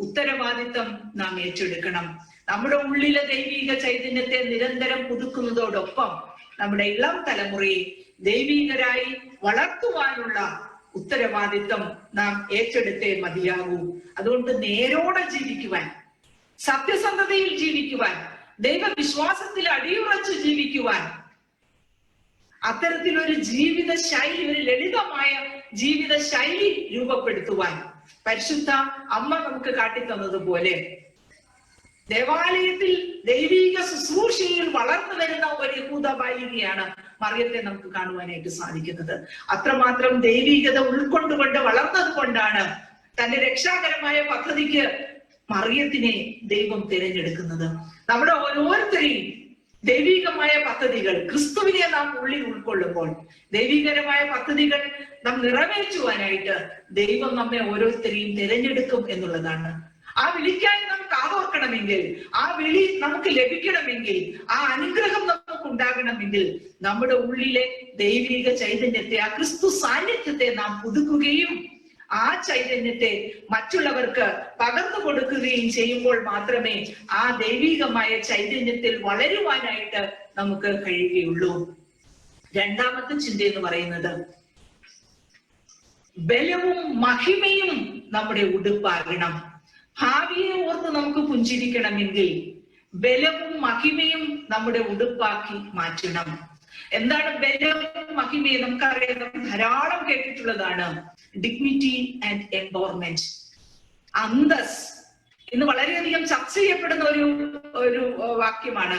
ഉത്തരവാദിത്വം നാം ഏറ്റെടുക്കണം. നമ്മുടെ ഉള്ളിലെ ദൈവിക ചൈതന്യത്തെ നിരന്തരം പുതുക്കുന്നതോടൊപ്പം നമ്മുടെ ഇളം തലമുറയെ ദൈവികരായി വളർത്തുവാനുള്ള ഉത്തരവാദിത്വം നാം ഏറ്റെടുത്തേ മതിയാകൂ. അതുകൊണ്ട് നേരോടെ ജീവിക്കുവാൻ, സത്യസന്ധതയിൽ ജീവിക്കുവാൻ, ദൈവവിശ്വാസത്തിൽ അടിയുറച്ച് ജീവിക്കുവാൻ, അത്തരത്തിലൊരു ജീവിത ശൈലി, ഒരു ലളിതമായ ജീവിത ശൈലി രൂപപ്പെടുത്തുവാൻ പരിശുദ്ധ അമ്മ നമുക്ക് കാട്ടിത്തന്നതുപോലെ ദേവാലയത്തിൽ ദൈവീക ശുശ്രൂഷയിൽ വളർന്നു വരുന്ന ഒരു യഹൂദ ബാലികയാണ് മറിയത്തെ നമുക്ക് കാണുവാനായിട്ട് സാധിക്കുന്നത്. അത്രമാത്രം ദൈവീകത ഉൾക്കൊണ്ടുകൊണ്ട് വളർന്നത് കൊണ്ടാണ് തന്റെ രക്ഷാകരമായ പദ്ധതിക്ക് മറിയത്തിനെ ദൈവം തിരഞ്ഞെടുക്കുന്നത്. നമ്മുടെ ഓരോരുത്തരെയും ദൈവികമായ പദ്ധതികൾ, ക്രിസ്തുവിനെ നാം ഉള്ളിൽ ഉൾക്കൊള്ളുമ്പോൾ ദൈവികരമായ പദ്ധതികൾ നാം നിറവേറ്റുവാനായിട്ട് ദൈവം നമ്മെ ഓരോരുത്തരെയും തിരഞ്ഞെടുക്കും എന്നുള്ളതാണ്. ആ വിളിക്കായി നാം കാതോർക്കണമെങ്കിൽ, ആ വിളി നമുക്ക് ലഭിക്കണമെങ്കിൽ, ആ അനുഗ്രഹം നമുക്ക് ഉണ്ടാകണമെങ്കിൽ നമ്മുടെ ഉള്ളിലെ ദൈവിക ചൈതന്യത്തെ, ആ ക്രിസ്തു സാന്നിധ്യത്തെ നാം പുതുക്കുകയും ആ ചൈതന്യത്തെ മറ്റുള്ളവർക്ക് പകർന്നു കൊടുക്കുകയും ചെയ്യുമ്പോൾ മാത്രമേ ആ ദൈവികമായ ചൈതന്യത്തിൽ വളരുവാനായിട്ട് നമുക്ക് കഴിയുകയുള്ളൂ. രണ്ടാമത്തെ ചിന്ത എന്ന് പറയുന്നത് ബലവും മഹിമയും നമ്മുടെ ഉടുപ്പാകണം. ഭാവിയെ ഓർത്ത് നമുക്ക് പുഞ്ചിരിക്കണമെങ്കിൽ ബലവും മഹിമയും നമ്മുടെ ഉടുപ്പാക്കി മാറ്റണം. എന്താണ് ബലവും മഹിമയും? നമുക്കറിയാം, നമുക്ക് ധാരാളം കേട്ടിട്ടുള്ളതാണ്. ഡിഗ്നിറ്റി ആൻഡ് എംപവർമെന്റ്, അന്തസ്. ഇന്ന് വളരെയധികം ചർച്ച ചെയ്യപ്പെടുന്ന ഒരു വാക്യമാണ്.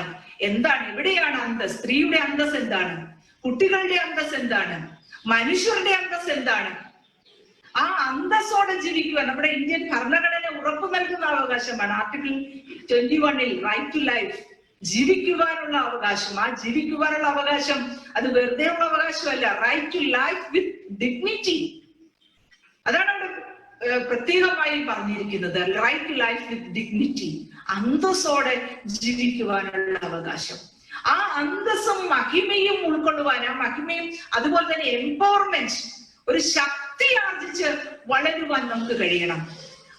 എന്താണ്, എവിടെയാണ് അന്തസ്? സ്ത്രീയുടെ അന്തസ് എന്താണ്? കുട്ടികളുടെ അന്തസ് എന്താണ്? മനുഷ്യരുടെ അന്തസ് എന്താണ്? ആ അന്തസ്സോടെ ജീവിക്കുവാൻ നമ്മുടെ ഇന്ത്യൻ ഭരണഘടന ഉറപ്പു നൽകുന്ന അവകാശമാണ്. ആർട്ടിക്കിൾ 21 റൈറ്റ് ടു ലൈഫ്, ജീവിക്കുവാനുള്ള അവകാശം. ആ ജീവിക്കുവാനുള്ള അവകാശം അത് വെറുതെ ഉള്ള അവകാശമല്ല. Right to life with dignity, അതാണ് അവിടെ പ്രത്യേകമായി പറഞ്ഞിരിക്കുന്നത്. Right to life with dignity, അന്തസ്സോടെ ജീവിക്കുവാനുള്ള അവകാശം. ആ അന്തസ്സും മഹിമയും ഉൾക്കൊള്ളുവാൻ, ആ മഹിമയും അതുപോലെ തന്നെ എംപവർമെന്റ്, ഒരു ശക്തി ആർജിച്ച് വളരുവാൻ നമുക്ക് കഴിയണം.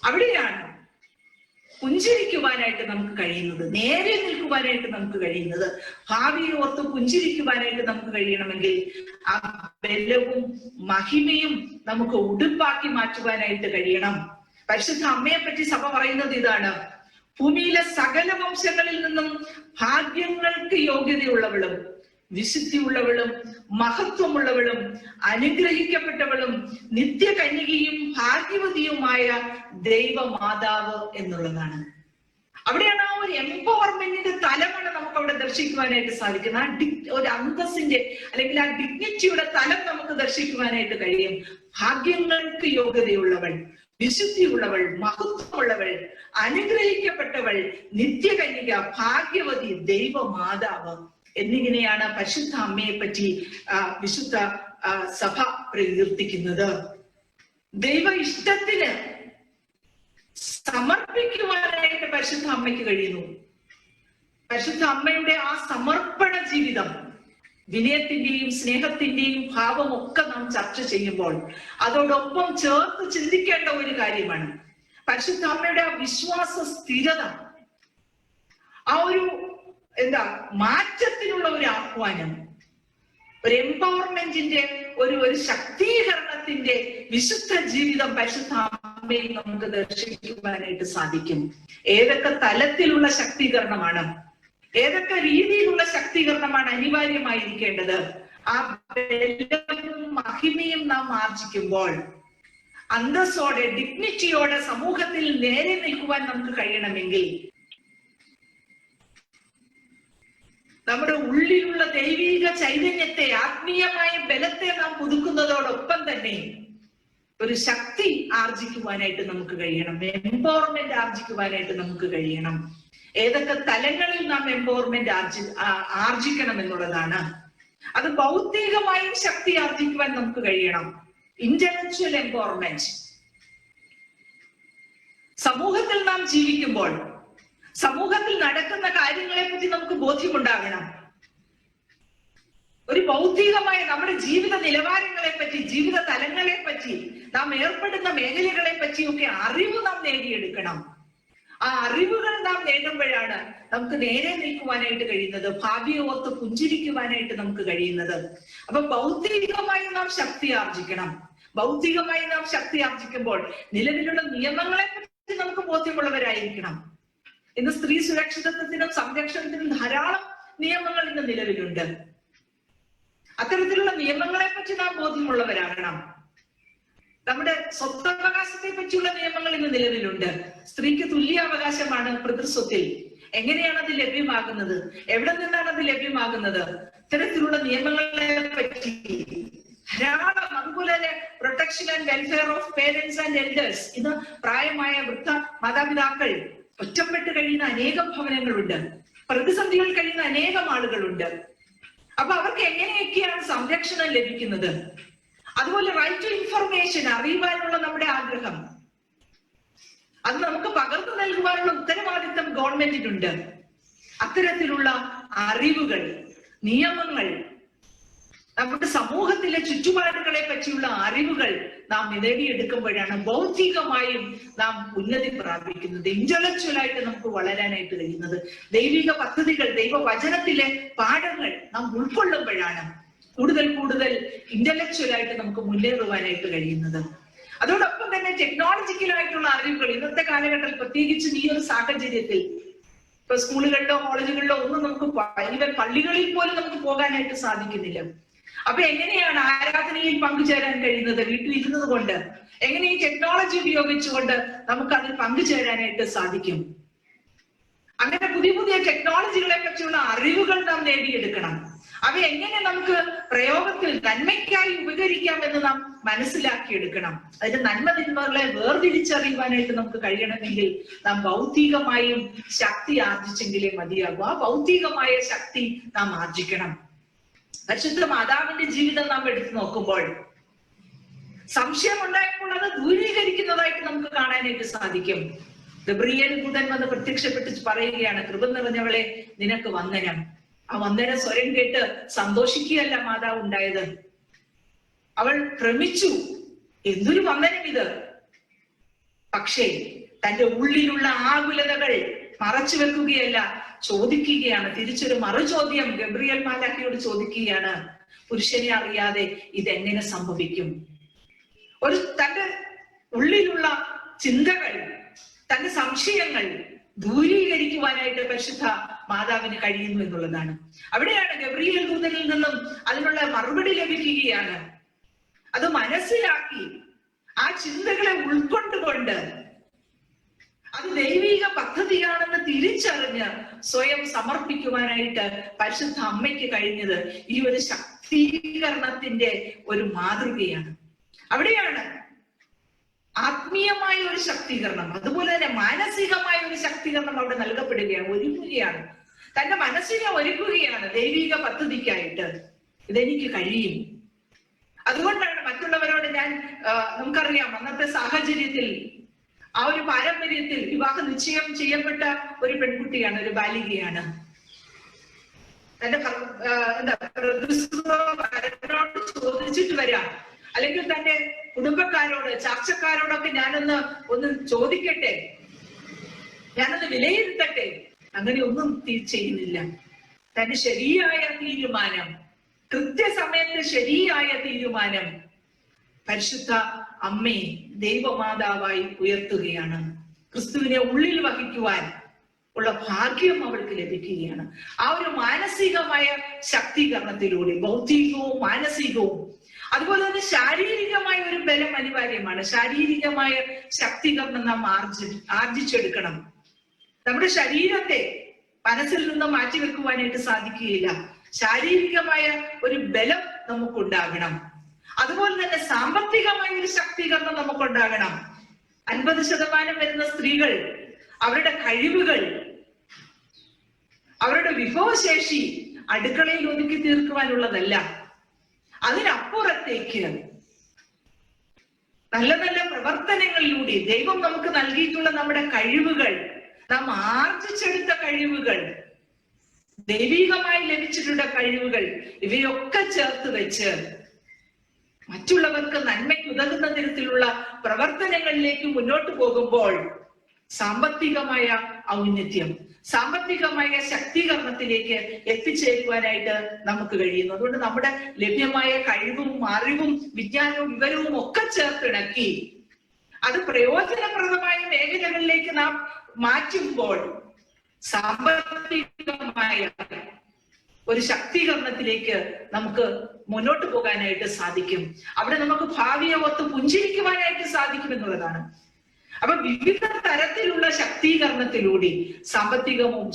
അവിടെയാണ് പുഞ്ചിരിക്കുവാനായിട്ട് നമുക്ക് കഴിയുന്നത്, നേരെ നിൽക്കുവാനായിട്ട് നമുക്ക് കഴിയുന്നത്. ഭാവിയെ ഓർത്ത് പുഞ്ചിരിക്കുവാനായിട്ട് നമുക്ക് കഴിയണമെങ്കിൽ ആ ബലവും മഹിമയും നമുക്ക് ഉടുപ്പാക്കി മാറ്റുവാനായിട്ട് കഴിയണം. പരിശുദ്ധ അമ്മയെ പറ്റി സഭ പറയുന്നത് ഇതാണ്: ഭൂമിയിലെ സകല വംശങ്ങളിൽ നിന്നും ഭാഗ്യങ്ങൾക്ക് യോഗ്യതയുള്ളവളും വിശുദ്ധിയുള്ളവളും മഹത്വമുള്ളവളും അനുഗ്രഹിക്കപ്പെട്ടവളും നിത്യകന്യകയും ഭാഗ്യവതിയുമായ ദൈവമാതാവ് എന്നുള്ളതാണ്. അവിടെയാണ് ആ ഒരു എംപവർമെന്റിന്റെ തലമാണ് നമുക്ക് അവിടെ ദർശിക്കുവാനായിട്ട് സാധിക്കുന്നത്. ആ ഒരു അന്തസ്സിന്റെ അല്ലെങ്കിൽ ആ ഡിഗ്നിറ്റിയുടെ തലം നമുക്ക് ദർശിക്കുവാനായിട്ട് കഴിയും. ഭാഗ്യങ്ങൾക്ക് യോഗ്യതയുള്ളവൾ, വിശുദ്ധിയുള്ളവൾ, മഹത്വമുള്ളവൾ, അനുഗ്രഹിക്കപ്പെട്ടവൾ, നിത്യകന്യക, ഭാഗ്യവതി, ദൈവമാതാവ് എന്നിങ്ങനെയാണ് പരിശുദ്ധ അമ്മയെ പറ്റി വിശുദ്ധ സഭ പ്രകീർത്തിക്കുന്നത്. ദൈവ ഇഷ്ടത്തിന് സമർപ്പിക്കുവാനായിട്ട് പരിശുദ്ധ അമ്മയ്ക്ക് കഴിയുന്നു. പരിശുദ്ധ അമ്മയുടെ ആ സമർപ്പണ ജീവിതം, വിനയത്തിന്റെയും സ്നേഹത്തിന്റെയും ഭാവം ഒക്കെ നാം ചർച്ച ചെയ്യുമ്പോൾ അതോടൊപ്പം ചേർത്ത് ചിന്തിക്കേണ്ട ഒരു കാര്യമാണ് പരിശുദ്ധ അമ്മയുടെ ആ വിശ്വാസ സ്ഥിരത, ആ ഒരു മാറ്റത്തിനുള്ള ഒരു ആഹ്വാനം, ഒരു എംപവർമെന്റിന്റെ ഒരു ശക്തീകരണത്തിന്റെ വിശുദ്ധ ജീവിതം പരിശുദ്ധ അമ്മയിൽ നമുക്ക് ദർശിക്കുവാനായിട്ട് സാധിക്കും. ഏതൊക്കെ തലത്തിലുള്ള ശക്തീകരണമാണ്, ഏതൊക്കെ രീതിയിലുള്ള ശക്തീകരണമാണ് അനിവാര്യമായിരിക്കേണ്ടത്? ആ ബലവും മഹിമയും നാം ആർജിക്കുമ്പോൾ അന്തസ്സോടെ, ഡിഗ്നിറ്റിയോടെ സമൂഹത്തിൽ നേരെ നിൽക്കുവാൻ നമുക്ക് കഴിയണമെങ്കിൽ നമ്മുടെ ഉള്ളിലുള്ള ദൈവിക ചൈതന്യത്തെ, ആത്മീയമായ ബലത്തെ നാം പുതുക്കുന്നതോടൊപ്പം തന്നെ ഒരു ശക്തി ആർജിക്കുവാനായിട്ട് നമുക്ക് കഴിയണം, എംപവർമെന്റ് ആർജിക്കുവാനായിട്ട് നമുക്ക് കഴിയണം. ഏതൊക്കെ തലങ്ങളിൽ നാം എംപവർമെന്റ് ആർജിക്കണം എന്നുള്ളതാണ്. അത് ഭൗതികമായും ശക്തി ആർജിക്കുവാൻ നമുക്ക് കഴിയണം. Intellectual empowerment. സമൂഹത്തിൽ നാം ജീവിക്കുമ്പോൾ സമൂഹത്തിൽ നടക്കുന്ന കാര്യങ്ങളെ പറ്റി നമുക്ക് ബോധ്യമുണ്ടാകണം. ഒരു ഭൗതികമായ നമ്മുടെ ജീവിത നിലവാരങ്ങളെ പറ്റി, ജീവിത തലങ്ങളെ പറ്റി, നാം ഏർപ്പെടുന്ന മേഖലകളെ പറ്റിയൊക്കെ അറിവ് നാം നേടിയെടുക്കണം. ആ അറിവുകൾ നാം നേടുമ്പോഴാണ് നമുക്ക് നേരെ നിൽക്കുവാനായിട്ട് കഴിയുന്നത്, ഭാവിയെ ഓർത്ത് പുഞ്ചിരിക്കുവാനായിട്ട് നമുക്ക് കഴിയുന്നത്. അപ്പൊ ഭൗതികമായി നാം ശക്തി ആർജിക്കണം, ഭൗതികമായി നാം ശക്തി ആർജിക്കുമ്പോൾ നിലവിലുള്ള നിയമങ്ങളെ പറ്റി നമുക്ക് ബോധ്യമുള്ളവരായിരിക്കണം. ഇന്ന് സ്ത്രീ സുരക്ഷിതത്വത്തിനും സംരക്ഷണത്തിനും ധാരാളം നിയമങ്ങൾ ഇന്ന് നിലവിലുണ്ട്. അത്തരത്തിലുള്ള നിയമങ്ങളെ പറ്റി നാം ബോധ്യമുള്ളവരാകണം. നമ്മുടെ സ്വത്തവകാശത്തെ പറ്റിയുള്ള നിയമങ്ങൾ ഇന്ന് നിലവിലുണ്ട്. സ്ത്രീക്ക് തുല്യാവകാശമാണ് പിതൃസ്വത്തിൽ. എങ്ങനെയാണ് അത് ലഭ്യമാകുന്നത്? എവിടെ നിന്നാണ് അത് ലഭ്യമാകുന്നത്? ഇത്തരത്തിലുള്ള നിയമങ്ങളെ പറ്റി ധാരാളം. അതുപോലെ തന്നെ protection and welfare of parents and elders. ഇന്ന് പ്രായമായ വൃദ്ധ മാതാപിതാക്കൾ ഒറ്റപ്പെട്ട് കഴിയുന്ന അനേകം ഭവനങ്ങളുണ്ട്. പ്രതിസന്ധികൾ കഴിയുന്ന അനേകം ആളുകളുണ്ട്. അപ്പൊ അവർക്ക് എങ്ങനെയൊക്കെയാണ് സംരക്ഷണം ലഭിക്കുന്നത്? അതുപോലെ റൈറ്റ് ടു ഇൻഫർമേഷൻ, അറിയുവാനുള്ള നമ്മുടെ ആഗ്രഹം, അത് നമുക്ക് പകർന്നു നൽകുവാനുള്ള ഉത്തരവാദിത്തം ഗവൺമെന്റിനുണ്ട്. അത്തരത്തിലുള്ള അറിവുകൾ, നിയമങ്ങൾ, നമ്മുടെ സമൂഹത്തിലെ ചുറ്റുപാടുകളെ പറ്റിയുള്ള അറിവുകൾ നാം നേടിയെടുക്കുമ്പോഴാണ് ഭൗതികമായും നാം ഉന്നതി പ്രാപിക്കുന്നത്, ഇന്റലക്ച്വലായിട്ട് നമുക്ക് വളരാനായിട്ട് കഴിയുന്നത്. ദൈവിക പദ്ധതികൾ, ദൈവവചനത്തിലെ പാഠങ്ങൾ നാം ഉൾക്കൊള്ളുമ്പോഴാണ് കൂടുതൽ കൂടുതൽ ഇന്റലക്ച്വലായിട്ട് നമുക്ക് മുന്നേറുവാനായിട്ട് കഴിയുന്നത്. അതോടൊപ്പം തന്നെ ടെക്നോളജിക്കലായിട്ടുള്ള അറിവുകൾ ഇന്നത്തെ കാലഘട്ടത്തിൽ, പ്രത്യേകിച്ചും ഈ ഒരു സാഹചര്യത്തിൽ, ഇപ്പൊ സ്കൂളുകളിലോ കോളേജുകളിലോ ഒന്നും നമുക്ക്, ഈവൻ പള്ളികളിൽ പോലും നമുക്ക് പോകാനായിട്ട് സാധിക്കുന്നില്ല. അപ്പൊ എങ്ങനെയാണ് ആരാധനയിൽ പങ്കുചേരാൻ കഴിയുന്നത്? വീട്ടിൽ ഇരുന്നത് കൊണ്ട് എങ്ങനെ ഈ ടെക്നോളജി ഉപയോഗിച്ചുകൊണ്ട് നമുക്ക് അതിൽ പങ്കുചേരാനായിട്ട് സാധിക്കും? അങ്ങനെ പുതിയ പുതിയ ടെക്നോളജികളെ പറ്റിയുള്ള അറിവുകൾ നാം നേടിയെടുക്കണം. അവ എങ്ങനെ നമുക്ക് പ്രയോഗത്തിൽ നന്മയ്ക്കായി ഉപകരിക്കാമെന്ന് നാം മനസ്സിലാക്കിയെടുക്കണം. അതിന്റെ നന്മ തിന്മകളെ വേർതിരിച്ചറിയുവാനായിട്ട് നമുക്ക് കഴിയണമെങ്കിൽ നാം ഭൗതികമായും ശക്തി ആർജിച്ചെങ്കിലേ മതിയാകും. ആ ഭൗതികമായ ശക്തി നാം ആർജിക്കണം. പരിശുദ്ധ മാതാവിന്റെ ജീവിതം നാം എടുത്തു നോക്കുമ്പോൾ സംശയം ഉണ്ടായപ്പോൾ അത് ദൂരീകരിക്കുന്നതായിട്ട് നമുക്ക് കാണാനായിട്ട് സാധിക്കും. ഗബ്രിയേൽ ദൂതൻ വന്ന് പ്രത്യക്ഷപ്പെട്ട് പറയുകയാണ്, കൃപ നിറഞ്ഞവളെ, നിനക്ക് വന്ദനം. ആ വന്ദന സ്വരം കേട്ട് സന്തോഷിക്കുകയല്ല മാതാവ് ഉണ്ടായത്. അവൾ ഭ്രമിച്ചു, എന്തൊരു വന്ദനം ഇത്. പക്ഷേ തന്റെ ഉള്ളിലുള്ള ആകുലതകൾ മറച്ചു വെക്കുകയല്ല, ചോദിക്കുകയാണ്. തിരിച്ചൊരു മറുചോദ്യം ഗബ്രിയേൽ മാലാഖയോട് ചോദിക്കുകയാണ്, പുരുഷനെ അറിയാതെ ഇതെങ്ങനെ സംഭവിക്കും? തന്റെ ഉള്ളിലുള്ള ചിന്തകൾ, തന്റെ സംശയങ്ങൾ ദൂരീകരിക്കുവാനായിട്ട് പരിശുദ്ധ മാതാവിന് കഴിയുന്നു എന്നുള്ളതാണ്. അവിടെയാണ് ഗബ്രിയേൽ ദൂതനിൽ നിന്നും അതിനുള്ള മറുപടി ലഭിക്കുകയാണ്. അത് മനസ്സിലാക്കി ആ ചിന്തകളെ ഉൾക്കൊണ്ടുകൊണ്ട് അത് ദൈവിക പദ്ധതിയാണെന്ന് തിരിച്ചറിഞ്ഞ് സ്വയം സമർപ്പിക്കുവാനായിട്ട് പരിശുദ്ധ അമ്മയ്ക്ക് കഴിഞ്ഞത് ഈ ഒരു ശക്തീകരണത്തിന്റെ ഒരു മാതൃകയാണ്. അവിടെയാണ് ആത്മീയമായ ഒരു ശക്തീകരണം, അതുപോലെ തന്നെ മാനസികമായ ഒരു ശക്തീകരണം അവിടെ നൽകപ്പെടുകയാണ്, ഒരുക്കുകയാണ്. തന്റെ മനസ്സിനെ ഒരുക്കുകയാണ് ദൈവിക പദ്ധതിക്കായിട്ട്. ഇതെനിക്ക് കഴിയും. അതുകൊണ്ടാണ് മറ്റുള്ളവരോട് നമുക്കറിയാം, അന്നത്തെ സാഹചര്യത്തിൽ, ആ ഒരു പാരമ്പര്യത്തിൽ വിവാഹ നിശ്ചയം ചെയ്യപ്പെട്ട ഒരു പെൺകുട്ടിയാണ്, ഒരു ബാലികയാണ്. തന്റെ ചോദിച്ചിട്ട് വരാം, അല്ലെങ്കിൽ തന്റെ കുടുംബക്കാരോട്, ചർച്ചക്കാരോടൊക്കെ ഞാനൊന്ന് ചോദിക്കട്ടെ, ഞാനൊന്ന് വിലയിരുത്തട്ടെ. അങ്ങനെ ഒന്നും ചെയ്യുന്നില്ല. തന്റെ ശരിയായ തീരുമാനം, കൃത്യസമയത്ത് ശരിയായ തീരുമാനം പരിശുദ്ധ അമ്മയെ ദൈവമാതാവായി ഉയർത്തുകയാണ്. ക്രിസ്തുവിനെ ഉള്ളിൽ വഹിക്കുവാൻ ഉള്ള ഭാഗ്യം അവൾക്ക് ലഭിക്കുകയാണ്. ആ ഒരു മാനസികമായ ശക്തീകരണത്തിലൂടെ, ഭൗതികവും മാനസികവും അതുപോലെ തന്നെ ശാരീരികമായ ഒരു ബലം അനിവാര്യമാണ്. ശാരീരികമായ ശക്തീകരണം നാം ആർജിച്ചെടുക്കണം. നമ്മുടെ ശരീരത്തെ മനസ്സിൽ നിന്ന് മാറ്റിവെക്കുവാനായിട്ട് സാധിക്കുകയില്ല. ശാരീരികമായ ഒരു ബലം നമുക്കുണ്ടാകണം. അതുപോലെ തന്നെ സാമ്പത്തികമായ ഒരു ശക്തീകരണം നമുക്കുണ്ടാകണം. 50% വരുന്ന സ്ത്രീകൾ അവരുടെ കഴിവുകൾ, അവരുടെ വിഭവശേഷി അടുക്കളയിൽ ഒതുക്കി തീർക്കുവാനുള്ളതല്ല. അതിനപ്പുറത്തേക്ക് നല്ല നല്ല പ്രവർത്തനങ്ങളിലൂടെ ദൈവം നമുക്ക് നൽകിയിട്ടുള്ള നമ്മുടെ കഴിവുകൾ, നാം ആർജിച്ചെടുത്ത കഴിവുകൾ, ദൈവികമായി ലഭിച്ചിട്ടുള്ള കഴിവുകൾ, ഇവയൊക്കെ ചേർത്ത് വെച്ച് മറ്റുള്ളവർക്ക് നന്മയ്ക്ക് ഉതകുന്ന തരത്തിലുള്ള പ്രവർത്തനങ്ങളിലേക്ക് മുന്നോട്ട് പോകുമ്പോൾ സാമ്പത്തികമായ ഔന്നത്യം, സാമ്പത്തികമായ ശക്തീകരണത്തിലേക്ക് എത്തിച്ചേരുവാനായിട്ട് നമുക്ക് കഴിയുന്നു. അതുകൊണ്ട് നമ്മുടെ ലഭ്യമായ കഴിവും അറിവും വിജ്ഞാനവും വിവരവും ഒക്കെ ചേർത്തിണക്കി അത് പ്രയോജനപ്രദമായ മേഖലകളിലേക്ക് നാം മാറ്റുമ്പോൾ സാമ്പത്തികമായ ഒരു ശക്തീകരണത്തിലേക്ക് നമുക്ക് മുന്നോട്ട് പോകാനായിട്ട് സാധിക്കും. അവിടെ നമുക്ക് ഭാവിയെ ഓർത്ത് പുഞ്ചിരിക്കുവാനായിട്ട് സാധിക്കും എന്നുള്ളതാണ്. അപ്പൊ വിവിധ തരത്തിലുള്ള ശക്തീകരണത്തിലൂടെ സാമ്പത്തികവും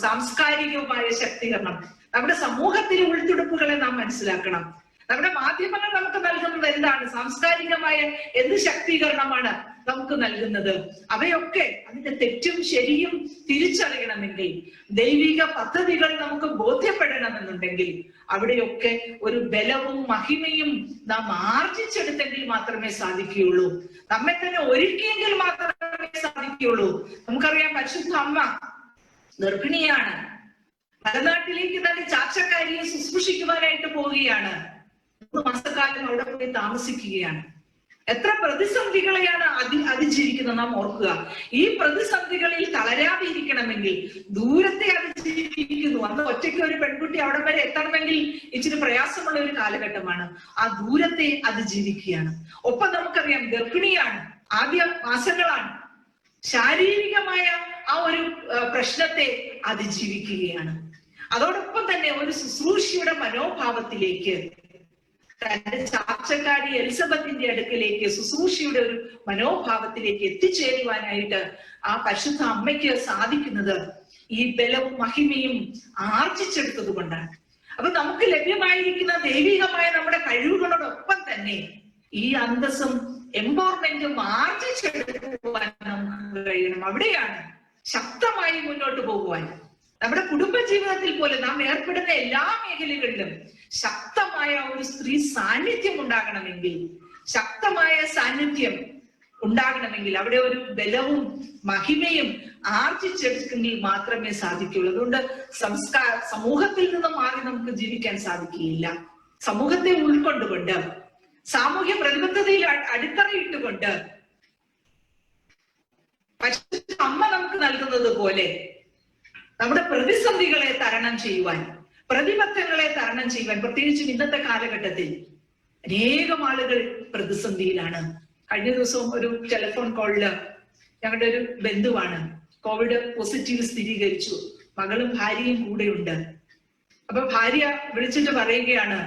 സാംസ്കാരികവുമായ ശക്തീകരണം, നമ്മുടെ സമൂഹത്തിലെ ഉൾത്തുടുപ്പുകളെ നാം മനസ്സിലാക്കണം. നമ്മുടെ മാധ്യമങ്ങൾ നമുക്ക് നൽകുന്നത് എന്താണ്? സാംസ്കാരികമായ എന്ത് ശക്തീകരണമാണ് നമുക്ക് നൽകുന്നത്? അവയൊക്കെ അതിന്റെ തെറ്റും ശരിയും തിരിച്ചറിയണമെങ്കിൽ, ദൈവിക പദ്ധതികൾ നമുക്ക് ബോധ്യപ്പെടണമെന്നുണ്ടെങ്കിൽ അവിടെയൊക്കെ ഒരു ബലവും മഹിമയും നാം ആർജിച്ചെടുത്തെങ്കിൽ മാത്രമേ സാധിക്കുകയുള്ളൂ. നമ്മെ തന്നെ ഒരുക്കിയെങ്കിൽ മാത്രമേ സാധിക്കുകയുള്ളൂ. നമുക്കറിയാം, പരിശുദ്ധ അമ്മ ഗർഭിണിയാണ്. മലനാട്ടിലേക്ക് തന്നെ ചാച്ചക്കാരിയെ ശുശ്രൂഷിക്കുവാനായിട്ട് പോവുകയാണ്. 3 മാസക്കാലം അവിടെ പോയി താമസിക്കുകയാണ്. എത്ര പ്രതിസന്ധികളെയാണ് അതിജീവിക്കുന്നത് നാം ഓർക്കുക. ഈ പ്രതിസന്ധികളിൽ തളരാതെ ഇരിക്കണമെങ്കിൽ ദൂരത്തെ അതിജീവിക്കുന്നു. അന്ന് ഒറ്റയ്ക്ക് ഒരു പെൺകുട്ടി അവിടെ വരെ എത്തണമെങ്കിൽ ഇച്ചിരി പ്രയാസമുള്ള ഒരു കാലഘട്ടമാണ്. ആ ദൂരത്തെ അതിജീവിക്കുകയാണ്. ഒപ്പം നമുക്കറിയാം, ഗർഭിണിയാണ്, ആദ്യ മാസങ്ങളാണ്. ശാരീരികമായ ആ ഒരു പ്രശ്നത്തെ അതിജീവിക്കുകയാണ്. അതോടൊപ്പം തന്നെ ഒരു ശുശ്രൂഷയുടെ മനോഭാവത്തിലേക്ക്, തന്റെ ചാച്ചക്കാരി എലിസബത്തിന്റെ അടുക്കലേക്ക് ശുശ്രൂഷയുടെ ഒരു മനോഭാവത്തിലേക്ക് എത്തിച്ചേരുവാനായിട്ട് ആ പരിശുദ്ധ അമ്മയ്ക്ക് സാധിക്കുന്നത് ഈ ബലവും മഹിമയും ആർജിച്ചെടുത്തത് കൊണ്ടാണ്. അപ്പൊ നമുക്ക് ലഭ്യമായിരിക്കുന്ന ദൈവികമായ നമ്മുടെ കഴിവുകളോടൊപ്പം തന്നെ ഈ അന്തസ്സും എംപവർമെന്റും ആർജിച്ചെടുക്കുവാൻ നമുക്ക് കഴിയണം. അവിടെയാണ് ശക്തമായി മുന്നോട്ട് പോകുവാൻ. നമ്മുടെ കുടുംബ ജീവിതത്തിൽ പോലും നാം ഏർപ്പെടുന്ന എല്ലാ മേഖലകളിലും ശക്തമായ ഒരു സ്ത്രീ സാന്നിധ്യം ഉണ്ടാകണമെങ്കിൽ, ശക്തമായ സാന്നിധ്യം ഉണ്ടാകണമെങ്കിൽ അവിടെ ഒരു ബലവും മഹിമയും ആർജിച്ചെടുക്കെങ്കിൽ മാത്രമേ സാധിക്കുകയുള്ളൂ. അതുകൊണ്ട് സമൂഹത്തിൽ നിന്ന് മാറി നമുക്ക് ജീവിക്കാൻ സാധിക്കുകയില്ല. സമൂഹത്തെ ഉൾക്കൊണ്ടുകൊണ്ട്, സാമൂഹ്യ പ്രതിബദ്ധതയിൽ അടിത്തറയിട്ടുകൊണ്ട് പരിശുദ്ധ അമ്മ നമുക്ക് നൽകുന്നത് പോലെ നമ്മുടെ പ്രതിസന്ധികളെ തരണം ചെയ്യുവാൻ, പ്രതിബദ്ധങ്ങളെ തരണം ചെയ്യുവാൻ, പ്രത്യേകിച്ചും ഇന്നത്തെ കാലഘട്ടത്തിൽ അനേകം ആളുകൾ പ്രതിസന്ധിയിലാണ്. കഴിഞ്ഞ ദിവസവും ഒരു ടെലിഫോൺ കോളില് ഞങ്ങളുടെ ഒരു ബന്ധുവാണ് കോവിഡ് പോസിറ്റീവ് സ്ഥിരീകരിച്ചു. മകളും ഭാര്യയും കൂടെയുണ്ട്. അപ്പൊ ഭാര്യ വിളിച്ചിട്ട് പറയുകയാണ്,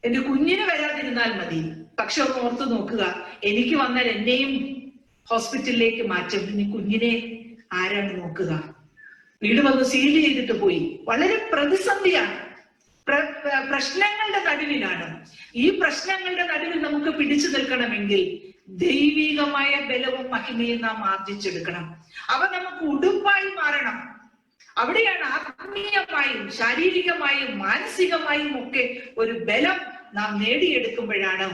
എന്റെ കുഞ്ഞിന് വരാതിരുന്നാൽ മതി, പക്ഷെ ഒന്ന് ഓർത്തു നോക്കുക, എനിക്ക് വന്നാൽ എന്നെയും ഹോസ്പിറ്റലിലേക്ക് മാറ്റും, ഇനി കുഞ്ഞിനെ ആരാണ് നോക്കുക? വീട് വന്ന് സീൽ ചെയ്തിട്ട് പോയി. വളരെ പ്രതിസന്ധിയാണ്, പ്രശ്നങ്ങളുടെ നടുവിലാണ്. ഈ പ്രശ്നങ്ങളുടെ നടുവിൽ നമുക്ക് പിടിച്ചു നിൽക്കണമെങ്കിൽ ദൈവികമായ ബലവും മഹിമയും നാം ആർജിച്ചെടുക്കണം. അവ നമുക്ക് ഉടുപ്പായി മാറണം. അവിടെയാണ് ആത്മീയമായും ശാരീരികമായും മാനസികമായും ഒക്കെ ഒരു ബലം നാം നേടിയെടുക്കുമ്പോഴാണ്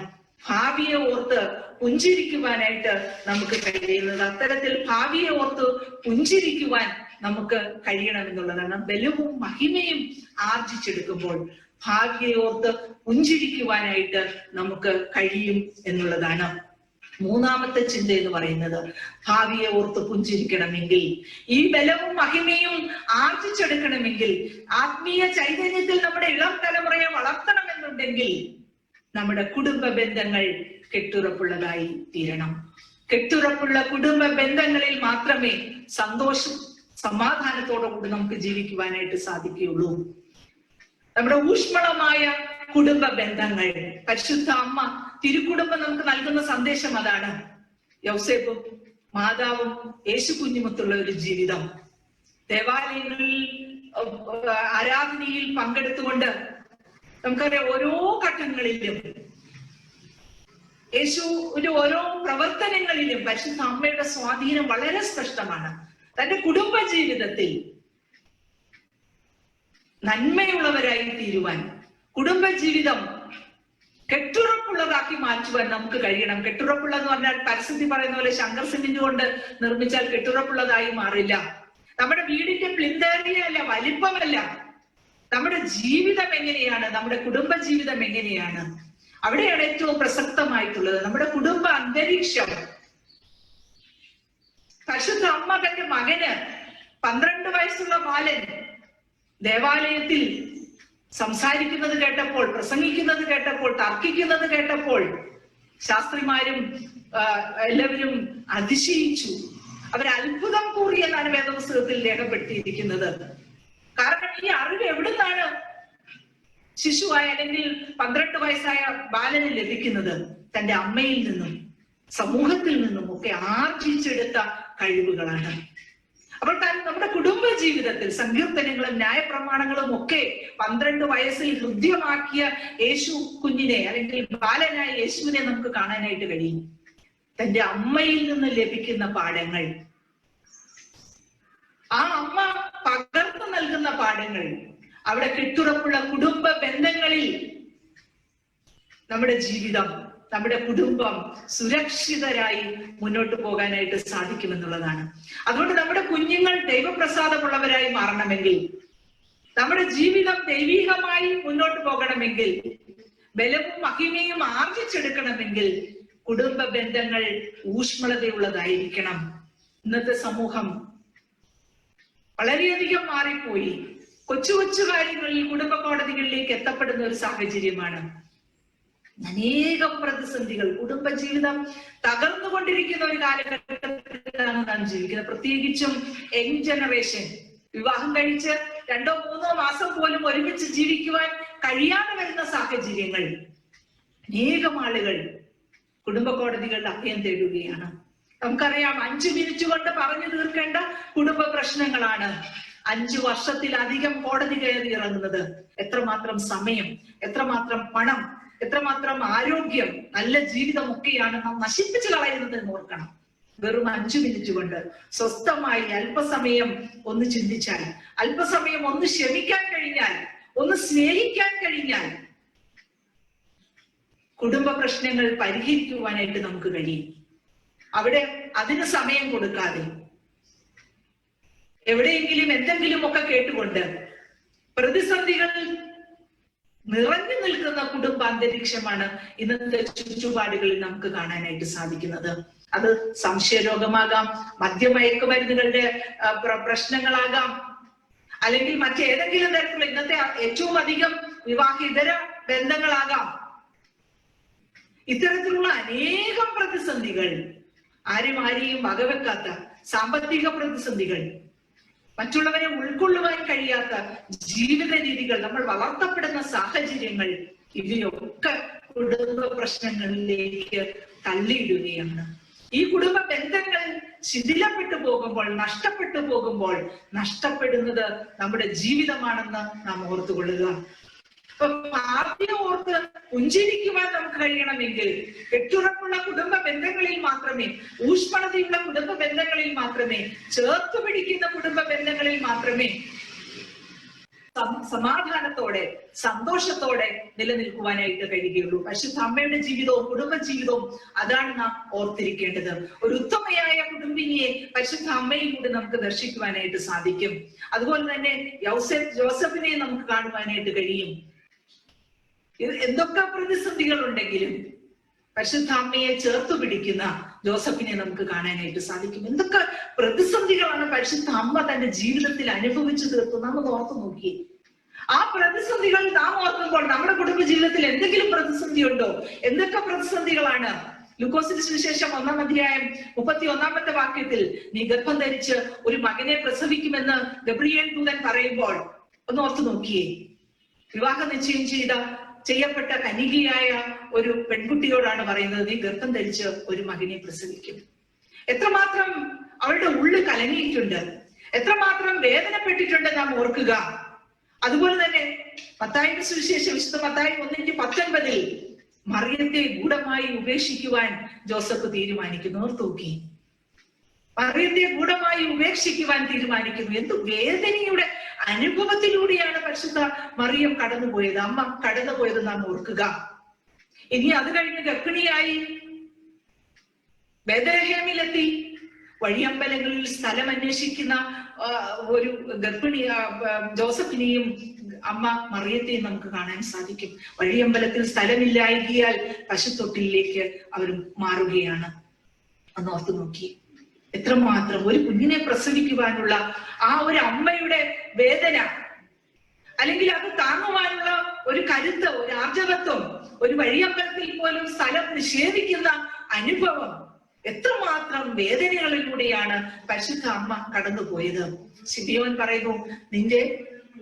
ഭാവിയെ ഓർത്ത് പുഞ്ചിരിക്കുവാനായിട്ട് നമുക്ക് കഴിയുന്നത്. അത്തരത്തിൽ ഭാവിയെ ഓർത്ത് പുഞ്ചിരിക്കുവാൻ നമുക്ക് കഴിയണമെന്നുള്ളതാണ്. ബലവും മഹിമയും ആർജിച്ചെടുക്കുമ്പോൾ ഭാവിയെ ഓർത്ത് പുഞ്ചിരിക്കുവാനായിട്ട് നമുക്ക് കഴിയും എന്നുള്ളതാണ്. മൂന്നാമത്തെ ചിന്ത എന്ന് പറയുന്നത്, ഭാവിയെ ഓർത്ത് പുഞ്ചിരിക്കണമെങ്കിൽ, ഈ ബലവും മഹിമയും ആർജിച്ചെടുക്കണമെങ്കിൽ, ആത്മീയ ചൈതന്യത്തിൽ നമ്മുടെ ഇളം തലമുറയെ വളർത്തണമെന്നുണ്ടെങ്കിൽ നമ്മുടെ കുടുംബ ബന്ധങ്ങൾ കെട്ടുറപ്പുള്ളതായി തീരണം. കെട്ടുറപ്പുള്ള കുടുംബ ബന്ധങ്ങളിൽ മാത്രമേ സന്തോഷം സമാധാനത്തോടുകൂടി നമുക്ക് ജീവിക്കുവാനായിട്ട് സാധിക്കുകയുള്ളൂ. നമ്മുടെ ഊഷ്മളമായ കുടുംബ ബന്ധങ്ങൾ, പരിശുദ്ധ അമ്മ തിരുക്കുടുംബം നമുക്ക് നൽകുന്ന സന്ദേശം അതാണ്. യൗസേപ്പും മാതാവും യേശു കുഞ്ഞുമൊത്തുള്ള ഒരു ജീവിതം, ദേവാലയങ്ങളിൽ ആരാധനയിൽ പങ്കെടുത്തുകൊണ്ട് നമുക്കറിയാം ഓരോ ഘട്ടങ്ങളിലും യേശുവിന്റെ ഓരോ പ്രവർത്തനങ്ങളിലും പരിശുദ്ധ അമ്മയുടെ സ്വാധീനം വളരെ സ്പഷ്ടമാണ്. തന്റെ കുടുംബ ജീവിതത്തിൽ നന്മയുള്ളവരായി തീരുവാൻ, കുടുംബ ജീവിതം കെട്ടുറപ്പുള്ളതാക്കി മാറ്റുവാൻ നമുക്ക് കഴിയണം. കെട്ടുറപ്പുള്ളതെന്ന് പറഞ്ഞാൽ പരിസ്ഥിതി പറയുന്ന പോലെ ശങ്കർ സിമന്റ് കൊണ്ട് നിർമ്മിച്ചാൽ കെട്ടുറപ്പുള്ളതായി മാറില്ല. നമ്മുടെ വീടിന്റെ പ്ലിന്തേറിയല്ല, വലിപ്പമല്ല, നമ്മുടെ ജീവിതം എങ്ങനെയാണ്, നമ്മുടെ കുടുംബ ജീവിതം എങ്ങനെയാണ്, അവിടെയാണ് ഏറ്റവും പ്രസക്തമായിട്ടുള്ളത്. നമ്മുടെ കുടുംബ അന്തരീക്ഷം പരിശുദ്ധ അമ്മ തന്റെ മകന് 12 വയസ്സുള്ള ബാലൻ ദേവാലയത്തിൽ സംസാരിക്കുന്നത് കേട്ടപ്പോൾ, പ്രസംഗിക്കുന്നത് കേട്ടപ്പോൾ, തർക്കിക്കുന്നത് കേട്ടപ്പോൾ ശാസ്ത്രിമാരും എല്ലാവരും അതിശയിച്ചു. അവർ അത്ഭുതം കൂറി എന്നാണ് വേദപുസ്തകത്തിൽ രേഖപ്പെടുത്തിയിരിക്കുന്നത്. കാരണം ഈ അറിവ് എവിടുന്നാണ് ശിശുവായ അല്ലെങ്കിൽ 12 വയസ്സായ ബാലന് ലഭിക്കുന്നത്? തന്റെ അമ്മയിൽ നിന്നും സമൂഹത്തിൽ നിന്നും ഒക്കെ ആർജിച്ചെടുത്ത കഴിവുകളാണ്. അപ്പോൾ നമ്മുടെ കുടുംബ ജീവിതത്തിൽ സങ്കീർത്തനങ്ങളും ന്യായപ്രമാണങ്ങളും ഒക്കെ 12 വയസ്സിൽ ഹൃദ്യമാക്കിയ യേശു കുഞ്ഞിനെ അല്ലെങ്കിൽ ബാലനായ യേശുവിനെ നമുക്ക് കാണാനായിട്ട് കഴിയും. തന്റെ അമ്മയിൽ നിന്ന് ലഭിക്കുന്ന പാഠങ്ങൾ, ആ അമ്മ പകർന്നു നൽകുന്ന പാഠങ്ങൾ, അവിടെ കെട്ടുറപ്പുള്ള കുടുംബ ബന്ധങ്ങളിൽ നമ്മുടെ ജീവിതം, നമ്മുടെ കുടുംബം സുരക്ഷിതരായി മുന്നോട്ട് പോകാനായിട്ട് സാധിക്കുമെന്നുള്ളതാണ്. അതുകൊണ്ട് നമ്മുടെ കുഞ്ഞുങ്ങൾ ദൈവപ്രസാദമുള്ളവരായി മാറണമെങ്കിൽ, നമ്മുടെ ജീവിതം ദൈവികമായി മുന്നോട്ട് പോകണമെങ്കിൽ, ബലവും മഹിമയും ആർജിച്ചെടുക്കണമെങ്കിൽ കുടുംബ ബന്ധങ്ങൾ ഊഷ്മളതയുള്ളതായിരിക്കണം. ഇന്നത്തെ സമൂഹം വളരെയധികം മാറിപ്പോയി. കൊച്ചു കൊച്ചു കാര്യങ്ങളിൽ കുടുംബ കോടതികളിലേക്ക് എത്തപ്പെടുന്ന ഒരു സാഹചര്യമാണ്. അനേകം പ്രതിസന്ധികൾ, കുടുംബജീവിതം തകർന്നുകൊണ്ടിരിക്കുന്ന ഒരു കാലഘട്ടത്തിലാണ് നാം ജീവിക്കുന്നത്. പ്രത്യേകിച്ചും യങ് ജനറേഷൻ വിവാഹം കഴിച്ച് 2-3 മാസം പോലും ഒരുമിച്ച് ജീവിക്കുവാൻ കഴിയാതെ വരുന്ന സാഹചര്യങ്ങൾ. അനേകം ആളുകൾ കുടുംബ കോടതികളുടെ അഭയം തേടുകയാണ്. നമുക്കറിയാം, 5 മിനിറ്റ് കൊണ്ട് പറഞ്ഞു തീർക്കേണ്ട കുടുംബ പ്രശ്നങ്ങളാണ് 5 വർഷത്തിലധികം കോടതി കയറി ഇറങ്ങുന്നത്. എത്രമാത്രം സമയം, എത്രമാത്രം പണം, എത്രമാത്രം ആരോഗ്യം, നല്ല ജീവിതമൊക്കെയാണ് നാം നശിപ്പിച്ചു കളയുന്നത് എന്ന് ഓർക്കണം. വെറും 5 മിനിറ്റ് കൊണ്ട് സ്വസ്ഥമായി അല്പസമയം ഒന്ന് ചിന്തിച്ചാൽ, അല്പസമയം ഒന്ന് ക്ഷമിക്കാൻ കഴിഞ്ഞാൽ, ഒന്ന് സ്നേഹിക്കാൻ കഴിഞ്ഞാൽ കുടുംബ പ്രശ്നങ്ങൾ പരിഹരിക്കുവാനായിട്ട് നമുക്ക് കഴിയും. അവിടെ അതിന് സമയം കൊടുക്കാതെ എവിടെയെങ്കിലും എന്തെങ്കിലും ഒക്കെ കേട്ടുകൊണ്ട് പ്രതിസന്ധികൾ നിറഞ്ഞു നിൽക്കുന്ന കുടുംബ അന്തരീക്ഷമാണ് ഇന്നത്തെ ചുറ്റുപാടുകളിൽ നമുക്ക് കാണാനായിട്ട് സാധിക്കുന്നത്. അത് സംശയരോഗമാകാം, മദ്യമയക്കുമരുന്നുകളുടെ പ്രശ്നങ്ങളാകാം, അല്ലെങ്കിൽ മറ്റേതെങ്കിലും തരത്തിലുള്ള ഇന്നത്തെ ഏറ്റവും അധികം വിവാഹേതര ബന്ധങ്ങളാകാം. ഇത്തരത്തിലുള്ള അനേകം പ്രതിസന്ധികൾ, ആരെയും വകവെക്കാത്ത സാമ്പത്തിക പ്രതിസന്ധികൾ, മറ്റുള്ളവരെ ഉൾക്കൊള്ളുവാൻ കഴിയാത്ത ജീവിത രീതികൾ, നമ്മൾ വളർത്തപ്പെടുന്ന സാഹചര്യങ്ങൾ, ഇവയൊക്കെ കുടുംബ പ്രശ്നങ്ങളിലേക്ക് തള്ളിയിടുകയാണ്. ഈ കുടുംബ ബന്ധങ്ങൾ ശിഥിലപ്പെട്ടു പോകുമ്പോൾ, നഷ്ടപ്പെട്ടു പോകുമ്പോൾ, നഷ്ടപ്പെടുന്നത് നമ്മുടെ ജീവിതമാണെന്ന് നാം ഓർത്തുകൊള്ളുക. അപ്പൊ ആദ്യം ഓർത്ത് പുഞ്ചിരിക്കുവാൻ നമുക്ക് കഴിയണമെങ്കിൽ കെട്ടുറപ്പുള്ള കുടുംബ ബന്ധങ്ങളിൽ മാത്രമേ, ഊഷ്മളതയുള്ള കുടുംബ ബന്ധങ്ങളിൽ മാത്രമേ, ചേർത്ത് പിടിക്കുന്ന കുടുംബ ബന്ധങ്ങളിൽ മാത്രമേ സമാധാനത്തോടെ സന്തോഷത്തോടെ നിലനിൽക്കുവാനായിട്ട് കഴിയുകയുള്ളൂ. പരിശുദ്ധ അമ്മയുടെ ജീവിതവും കുടുംബ ജീവിതവും അതാണ് നാം ഓർത്തിരിക്കേണ്ടത്. ഒരു ഉത്തമയായ കുടുംബിനിയെ പരിശുദ്ധ അമ്മയിൽ കൂടി നമുക്ക് ദർശിക്കുവാനായിട്ട് സാധിക്കും. അതുപോലെ തന്നെ ജോസഫിനെ നമുക്ക് കാണുവാനായിട്ട് കഴിയും. എന്തൊക്കെ പ്രതിസന്ധികൾ ഉണ്ടെങ്കിലും പരിശുദ്ധ അമ്മയെ ചേർത്തു പിടിക്കുന്ന ജോസഫിനെ നമുക്ക് കാണാനായിട്ട് സാധിക്കും. എന്തൊക്കെ പ്രതിസന്ധികളാണ് പരിശുദ്ധ അമ്മ തന്റെ ജീവിതത്തിൽ അനുഭവിച്ചു തീർത്തു. നമ്മൾ ഓർത്തു നോക്കി. ആ പ്രതിസന്ധികൾ നാം ഓർക്കുമ്പോൾ നമ്മുടെ കുടുംബ ജീവിതത്തിൽ എന്തെങ്കിലും പ്രതിസന്ധി ഉണ്ടോ? എന്തൊക്കെ പ്രതിസന്ധികളാണ്? ലൂക്കോസിന്റെ സുവിശേഷം 1-ാം അധ്യായം 31-ാമത്തെ വാക്യത്തിൽ നീ ഗർഭം ധരിച്ച് ഒരു മകനെ പ്രസവിക്കുമെന്ന് ഗബ്രിയേൽ ദൂതൻ പറയുമ്പോൾ ഒന്ന് ഓർത്തു നോക്കിയേ. വിവാഹ നിശ്ചയം ചെയ്യപ്പെട്ട കന്യകയായ ഒരു പെൺകുട്ടിയോടാണ് പറയുന്നത്, നീ ഗർഭം ധരിച്ച് ഒരു മകനെ പ്രസവിക്കും. എത്രമാത്രം അവളുടെ ഉള്ളു കലങ്ങിയിട്ടുണ്ട്, എത്രമാത്രം വേദനപ്പെട്ടിട്ടുണ്ട് നാം ഓർക്കുക. അതുപോലെ തന്നെ മത്തായിയുടെ സുവിശേഷം വിശുദ്ധ മത്തായി 1:19 മറിയത്തെ ഗൂഢമായി ഉപേക്ഷിക്കുവാൻ ജോസഫ് തീരുമാനിക്കുന്നു. ഓർത്തുനോക്കി, മറിയത്തെ ഗൂഢമായി ഉപേക്ഷിക്കുവാൻ തീരുമാനിക്കുന്നു. എന്ത് വേദനയുടെ അനുഭവത്തിലൂടെയാണ് പരിശുദ്ധ മറിയം കടന്നുപോയത്, അമ്മ കടന്നുപോയത് നാം ഓർക്കുക. ഇനി അത് കഴിഞ്ഞ് ഗർഭിണിയായി ബേത്ലഹേമിലെത്തി വഴിയമ്പലങ്ങളിൽ സ്ഥലം അന്വേഷിക്കുന്ന ഒരു ഗർഭിണി ജോസഫിനെയും അമ്മ മറിയത്തെയും നമുക്ക് കാണാൻ സാധിക്കും. വഴിയമ്പലത്തിൽ സ്ഥലമില്ലായികയാൽ പശുത്തൊട്ടിലേക്ക് അവർ മാറുകയാണ്. ഒന്ന് ഓർത്തു നോക്കി. എത്രമാത്രം ഒരു കുഞ്ഞിനെ പ്രസവിക്കുവാനുള്ള ആ ഒരു അമ്മയുടെ വേദന, അല്ലെങ്കിൽ അത് താങ്ങുവാനുള്ള ഒരു കരുത്ത്, ഒരു ആർജവത്വം, ഒരു വഴിയമ്പലത്തിൽ പോലും സ്ഥലം നിഷേധിക്കുന്ന അനുഭവം, എത്രമാത്രം വേദനകളിലൂടെയാണ് പരിശുദ്ധ അമ്മ കടന്നുപോയത്. ശിബിയോൻ പറയുന്നു, നിന്റെ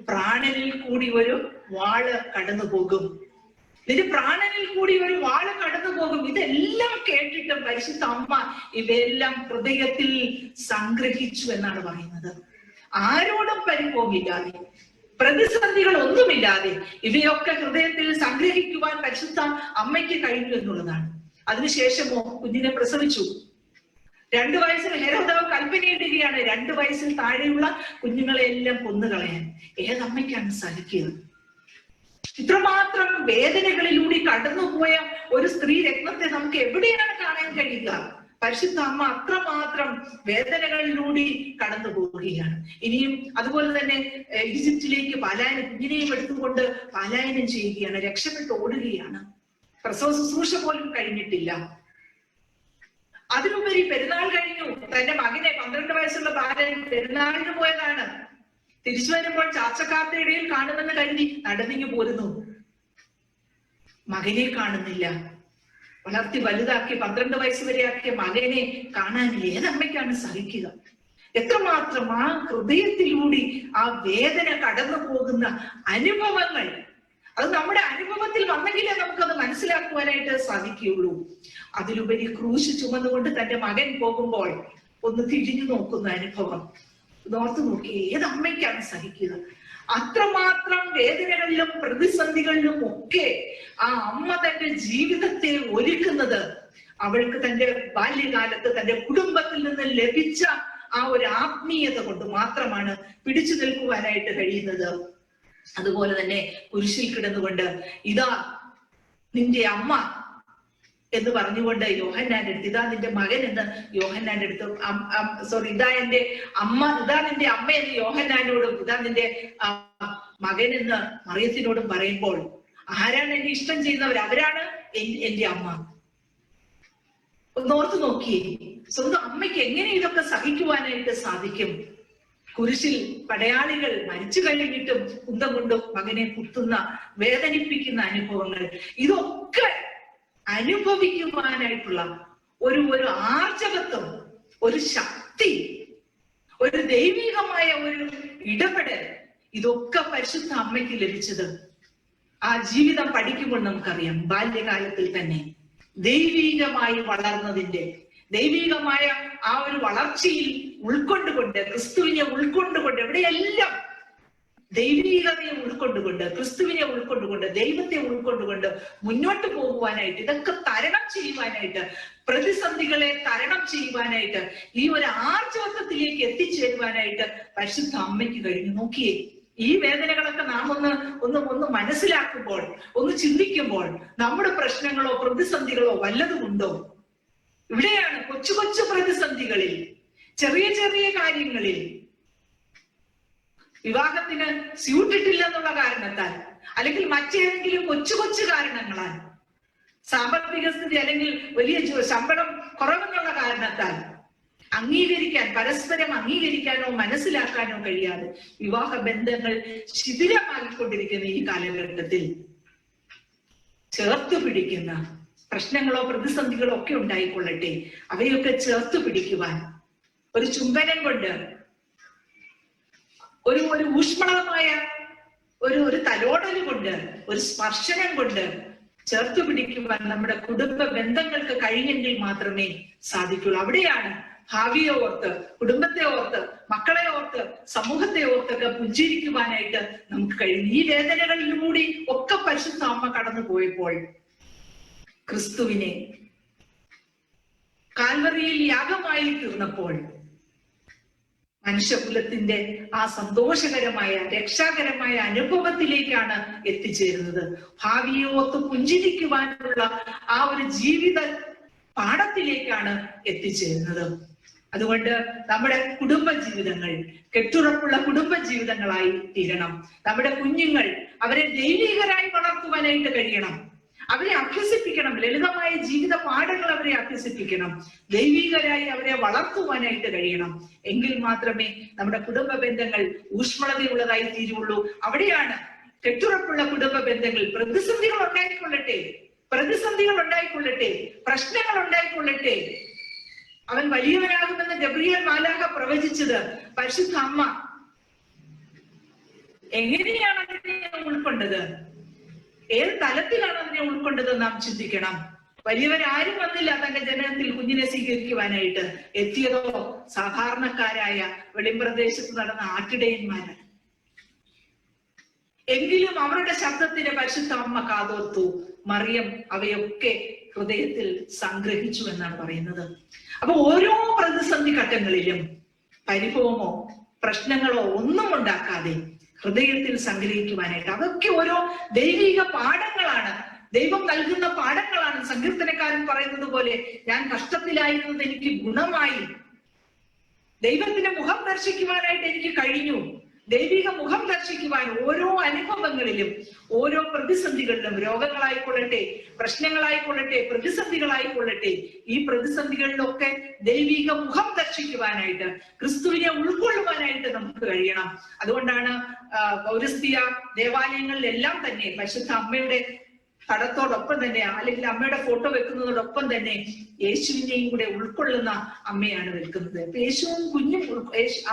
പ്രാണനിൽ കൂടി ഒരു വാള് കടന്നു പോകും, നിന്റെ പ്രാണനിൽ കൂടി ഒരു വാള് കടന്നു പോകും. ഇതെല്ലാം കേട്ടിട്ട് പരിശുദ്ധ അമ്മ ഇവയെല്ലാം ഹൃദയത്തിൽ സംഗ്രഹിച്ചു എന്നാണ് പറയുന്നത്. ആരോടും പരിഭവമില്ലാതെ, പ്രതിസന്ധികൾ ഒന്നുമില്ലാതെ ഇവയൊക്കെ ഹൃദയത്തിൽ സംഗ്രഹിക്കുവാൻ പരിശുദ്ധ അമ്മയ്ക്ക് കഴിഞ്ഞു എന്നുള്ളതാണ്. അതിനുശേഷമോ കുഞ്ഞിനെ പ്രസവിച്ചു. 2 വയസ്സിൽ ഹെരോദാവ് കൽപ്പനയിടുകയാണ് 2 വയസ്സിൽ താഴെയുള്ള കുഞ്ഞുങ്ങളെ എല്ലാം കൊന്നുകളയാൻ. ഏതമ്മയ്ക്കാണ് സഹിക്കുക? ഇത്രമാത്രം വേദനകളിലൂടെ കടന്നുപോയ ഒരു സ്ത്രീ രത്നത്തെ നമുക്ക് എവിടെയാണ് കാണാൻ കഴിയുക? പരിശുദ്ധ അമ്മ അത്രമാത്രം വേദനകളിലൂടെ കടന്നു പോവുകയാണ്. ഇനിയും അതുപോലെ തന്നെ ഈജിപ്തിലേക്ക് പലായനം, കുഞ്ഞിനെയും എടുത്തുകൊണ്ട് പലായനം ചെയ്യുകയാണ്, രക്ഷപ്പെട്ട് ഓടുകയാണ്. പ്രസവ ശുശ്രൂഷ പോലും കഴിഞ്ഞിട്ടില്ല. അതിനുപരി പെരുന്നാൾ കഴിഞ്ഞു. തന്റെ മകനെ 12 വയസ്സുള്ള ബാലൻ പെരുന്നാളിന് പോയതാണ്. തിരിച്ചു വരുമ്പോൾ ചാച്ചക്കാരുടെ ഇടയിൽ കാണുമെന്ന് കരുതി നടന്നിങ്ങു പോരുന്നു. മകനെ കാണുന്നില്ല. വളർത്തി വലുതാക്കി 12 വയസ്സ് വരെ ആക്കിയ മകനെ കാണാനില്ല. ഏതമ്മയ്ക്കാണ് സഹിക്കുക? എത്രമാത്രം ആ ഹൃദയത്തിലൂടെ ആ വേദന കടന്നു പോകുന്ന അനുഭവങ്ങൾ, അത് നമ്മുടെ അനുഭവത്തിൽ വന്നെങ്കിലേ നമുക്കത് മനസ്സിലാക്കുവാനായിട്ട് സാധിക്കുകയുള്ളൂ. അതിലുപരി ക്രൂശ് ചുമന്നുകൊണ്ട് തന്റെ മകൻ പോകുമ്പോൾ ഒന്ന് തിരിഞ്ഞു നോക്കുന്ന അനുഭവം ഓർത്ത് നോക്കി. ഏതമ്മയ്ക്കാണ് സഹിക്കുക? അത്രമാത്രം വേദനകളിലും പ്രതിസന്ധികളിലും ഒക്കെ ആ അമ്മ തന്റെ ജീവിതത്തെ ഒരുക്കുന്നത് അവൾക്ക് തന്റെ ബാല്യകാലത്ത് തന്റെ കുടുംബത്തിൽ നിന്ന് ലഭിച്ച ആ ഒരു ആത്മീയത കൊണ്ട് മാത്രമാണ് പിടിച്ചു നിൽക്കുവാനായിട്ട് കഴിയുന്നത്. അതുപോലെ തന്നെ കുരിശിൽ കിടന്നുകൊണ്ട് ഇതാ നിന്റെ അമ്മ എന്ന് പറഞ്ഞുകൊണ്ട് യോഹന്നാന്റെ അടുത്ത്, ഇതാ നിന്റെ മകൻ എന്ന് യോഹന്നാന്റെ അടുത്ത്, ഇതാ എന്റെ അമ്മ, ഇതാ നിന്റെ അമ്മ എന്ന് യോഹന്നാനോടും, ഇതാ നിന്റെ മകൻ എന്ന് മറിയത്തിനോടും പറയുമ്പോൾ ആരാണ് എന്നെ ഇഷ്ടം ചെയ്യുന്നവർ? അവരാണ് എന്റെ അമ്മ. ഒന്നോർത്ത് നോക്കിയേ, സ്വന്തം അമ്മയ്ക്ക് എങ്ങനെ ഇതൊക്കെ സഹിക്കുവാനായിട്ട് സാധിക്കും? കുരിശിൽ പടയാളികൾ മരിച്ചു കഴിഞ്ഞിട്ടും കുന്തം കൊണ്ടും മകനെ കുത്തുന്ന വേദനിപ്പിക്കുന്ന അനുഭവങ്ങൾ, ഇതൊക്കെ അനുഭവിക്കുവാനായിട്ടുള്ള ഒരു ആർജവത്വം, ഒരു ശക്തി, ഒരു ദൈവികമായ ഒരു ഇടപെടൽ, ഇതൊക്കെ പരിശുദ്ധ അമ്മയ്ക്ക് ലഭിച്ചത് ആ ജീവിതം പഠിക്കുമ്പോൾ നമുക്കറിയാം. ബാല്യകാലത്തിൽ തന്നെ ദൈവികമായി വളർന്നതിന്റെ, ദൈവികമായ ആ ഒരു വളർച്ചയിൽ ഉൾക്കൊണ്ടുകൊണ്ട്, ക്രിസ്തുവിനെ ഉൾക്കൊണ്ടുകൊണ്ട്, എവിടെയെല്ലാം ദൈവീകതയെ ഉൾക്കൊണ്ടുകൊണ്ട്, ക്രിസ്തുവിനെ ഉൾക്കൊണ്ടുകൊണ്ട്, ദൈവത്തെ ഉൾക്കൊണ്ടുകൊണ്ട് മുന്നോട്ട് പോകുവാനായിട്ട്, ഇതൊക്കെ തരണം ചെയ്യുവാനായിട്ട്, പ്രതിസന്ധികളെ തരണം ചെയ്യുവാനായിട്ട്, ഈ ഒരു ആർജവത്വത്തിലേക്ക് എത്തിച്ചേരുവാനായിട്ട് പരിശുദ്ധ അമ്മയ്ക്ക് കഴിഞ്ഞു. നോക്കിയേ, ഈ വേദനകളൊക്കെ നാം ഒന്ന് മനസ്സിലാക്കുമ്പോൾ, ഒന്ന് ചിന്തിക്കുമ്പോൾ നമ്മുടെ പ്രശ്നങ്ങളോ പ്രതിസന്ധികളോ വല്ലതുമുണ്ടോ? ഇവിടെയാണ് കൊച്ചു കൊച്ചു പ്രതിസന്ധികളിൽ, ചെറിയ ചെറിയ കാര്യങ്ങളിൽ, വിവാഹത്തിന് സ്യൂട്ടിട്ടില്ലെന്നുള്ള കാരണത്താൽ, അല്ലെങ്കിൽ മറ്റേതെങ്കിലും കൊച്ചു കൊച്ചു കാരണങ്ങളാൽ, സാമ്പത്തിക സ്ഥിതി അല്ലെങ്കിൽ വലിയ ശമ്പളം കുറവെന്നുള്ള കാരണത്താൽ അംഗീകരിക്കാൻ, പരസ്പരം അംഗീകരിക്കാനോ മനസ്സിലാക്കാനോ കഴിയാതെ വിവാഹ ബന്ധങ്ങൾ ശിഥിലമാക്കിക്കൊണ്ടിരിക്കുന്ന ഈ കാലഘട്ടത്തിൽ ചേർത്ത് പിടിക്കുന്ന പ്രശ്നങ്ങളോ പ്രതിസന്ധികളോ ഒക്കെ ഉണ്ടായിക്കൊള്ളട്ടെ, അവയൊക്കെ ചേർത്ത് പിടിക്കുവാൻ ഒരു ചുംബനം കൊണ്ട്, ഒരു ഊഷ്മളമായ ഒരു തലോടൽ കൊണ്ട്, ഒരു സ്പർശനം കൊണ്ട് ചേർത്ത് പിടിക്കുവാൻ നമ്മുടെ കുടുംബ ബന്ധങ്ങൾക്ക് കഴിഞ്ഞെങ്കിൽ മാത്രമേ സാധിക്കുള്ളൂ. അവിടെയാണ് ഭാവിയെ ഓർത്ത്, കുടുംബത്തെ ഓർത്ത്, മക്കളെ ഓർത്ത്, സമൂഹത്തെ ഓർത്തൊക്കെ പുഞ്ചിരിക്കുവാനായിട്ട് നമുക്ക് കഴിയും. ഈ വേദനകളിലൂടെ ഒക്കെ പരിശുദ്ധ അമ്മ കടന്നു പോയപ്പോൾ ക്രിസ്തുവിനെ കാൽവറിയിൽ യാഗമായി തീർന്നപ്പോൾ മനുഷ്യകുലത്തിന്റെ ആ സന്തോഷകരമായ രക്ഷാകരമായ അനുഭവത്തിലേക്കാണ് എത്തിച്ചേരുന്നത്. ഭാവിയെ ഓർത്ത് പുഞ്ചിരിക്കുവാനുള്ള ആ ഒരു ജീവിത പാഠത്തിലേക്കാണ് എത്തിച്ചേരുന്നത്. അതുകൊണ്ട് നമ്മുടെ കുടുംബ ജീവിതങ്ങൾ കെട്ടുറപ്പുള്ള കുടുംബ ജീവിതങ്ങളായി തീരണം. നമ്മുടെ കുഞ്ഞുങ്ങൾ, അവരെ ദൈവികരായി വളർത്തുവാനായിട്ട് കഴിയണം. അവരെ അഭ്യസിപ്പിക്കണം. ലളിതമായ ജീവിത പാഠങ്ങൾ അവരെ അഭ്യസിപ്പിക്കണം. ദൈവികരായി അവരെ വളർത്തുവാനായിട്ട് കഴിയണം. എങ്കിൽ മാത്രമേ നമ്മുടെ കുടുംബ ബന്ധങ്ങൾ ഊഷ്മളതയുള്ളതായി തീരുള്ളൂ. അവിടെയാണ് കെട്ടുറപ്പുള്ള കുടുംബ ബന്ധങ്ങൾ. പ്രതിസന്ധികൾ ഉണ്ടായിക്കൊള്ളട്ടെ, പ്രശ്നങ്ങൾ ഉണ്ടായിക്കൊള്ളട്ടെ. അവൻ വലിയവനാകുമെന്ന് ഗബ്രിയേൽ മാലാഖ പ്രവചിച്ചത് പരിശുദ്ധ അമ്മ എങ്ങനെയാണ് അതിനെ ഉൾക്കൊണ്ടത്? ഏത് തലത്തിലാണ് അതിനെ ഉൾക്കൊണ്ടത് നാം ചിന്തിക്കണം. വലിയവരാരും വന്നില്ല തന്റെ ജനനത്തിൽ കുഞ്ഞിനെ സ്വീകരിക്കുവാനായിട്ട്. എത്തിയതോ സാധാരണക്കാരായ വെളിമ്പ്രദേശത്ത് നടന്ന ആട്ടിടയന്മാരാണ്. എങ്കിലും അവരുടെ ശബ്ദത്തിന് പരിശുദ്ധ അമ്മ കാതോർത്തു. മറിയം അവയൊക്കെ ഹൃദയത്തിൽ സംഗ്രഹിച്ചു എന്നാണ് പറയുന്നത്. അപ്പൊ ഓരോ പ്രതിസന്ധി ഘട്ടങ്ങളിലും പരിഭവമോ പ്രശ്നങ്ങളോ ഒന്നും ഉണ്ടാക്കാതെ ഹൃദയത്തിൽ സംഗ്രഹിക്കുവാനായിട്ട്, അതൊക്കെ ഓരോ ദൈവിക പാഠങ്ങളാണ്, ദൈവം നൽകുന്ന പാഠങ്ങളാണ്. സങ്കീർത്തനക്കാരൻ പറയുന്നത് പോലെ, ഞാൻ കഷ്ടത്തിലായിരുന്നത് എനിക്ക് ഗുണമായി. ദൈവത്തിന്റെ മുഖം ദർശിക്കുവാനായിട്ട് എനിക്ക് കഴിഞ്ഞു. ദൈവിക മുഖം ദർശിക്കുവാൻ ഓരോ അനുഭവങ്ങളിലും, ഓരോ പ്രതിസന്ധികളിലും, രോഗങ്ങളായിക്കൊള്ളട്ടെ, പ്രശ്നങ്ങളായിക്കൊള്ളട്ടെ, പ്രതിസന്ധികളായിക്കൊള്ളട്ടെ, ഈ പ്രതിസന്ധികളിലൊക്കെ ദൈവിക മുഖം ദർശിക്കുവാനായിട്ട്, ക്രിസ്തുവിനെ ഉൾക്കൊള്ളുവാനായിട്ട് നമുക്ക് കഴിയണം. അതുകൊണ്ടാണ് പൗരസ്ത്യ ദേവാലയങ്ങളിലെല്ലാം തന്നെ പരിശുദ്ധ അമ്മയുടെ പടത്തോടൊപ്പം തന്നെ, അല്ലെങ്കിൽ അമ്മയുടെ ഫോട്ടോ വെക്കുന്നതോടൊപ്പം തന്നെ യേശുവിനെയും കൂടെ ഉൾക്കൊള്ളുന്ന അമ്മയാണ് വെക്കുന്നത്. അപ്പൊ യേശുവും കുഞ്ഞും,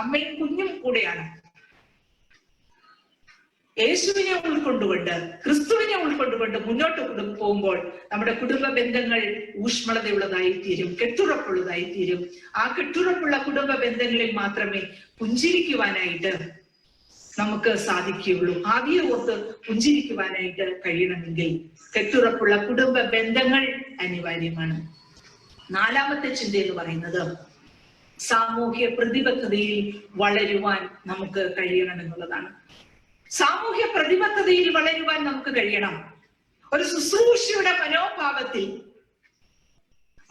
അമ്മയും കുഞ്ഞും കൂടെയാണ്. യേശുവിനെ ഉൾക്കൊണ്ടുകൊണ്ട്, ക്രിസ്തുവിനെ ഉൾക്കൊണ്ടുകൊണ്ട് മുന്നോട്ട് പോകുമ്പോൾ നമ്മുടെ കുടുംബ ബന്ധങ്ങൾ ഊഷ്മളതയുള്ളതായി തീരും, കെട്ടുറപ്പുള്ളതായി തീരും. ആ കെട്ടുറപ്പുള്ള കുടുംബ ബന്ധങ്ങളിൽ മാത്രമേ പുഞ്ചിരിക്കുവാനായിട്ട് നമുക്ക് സാധിക്കുകയുള്ളൂ. ഭാവിയെ ഓർത്ത് പുഞ്ചിരിക്കുവാനായിട്ട് കഴിയണമെങ്കിൽ കെട്ടുറപ്പുള്ള കുടുംബ ബന്ധങ്ങൾ അനിവാര്യമാണ്. നാലാമത്തെ ചിന്ത എന്ന് പറയുന്നത് സാമൂഹ്യ പ്രതിബദ്ധതയിൽ വളരുവാൻ നമുക്ക് കഴിയണമെന്നുള്ളതാണ്. സാമൂഹ്യ പ്രതിബദ്ധതയിൽ വളരുവാൻ നമുക്ക് കഴിയണം. ഒരു ശുശ്രൂഷയുടെ മനോഭാവത്തിൽ,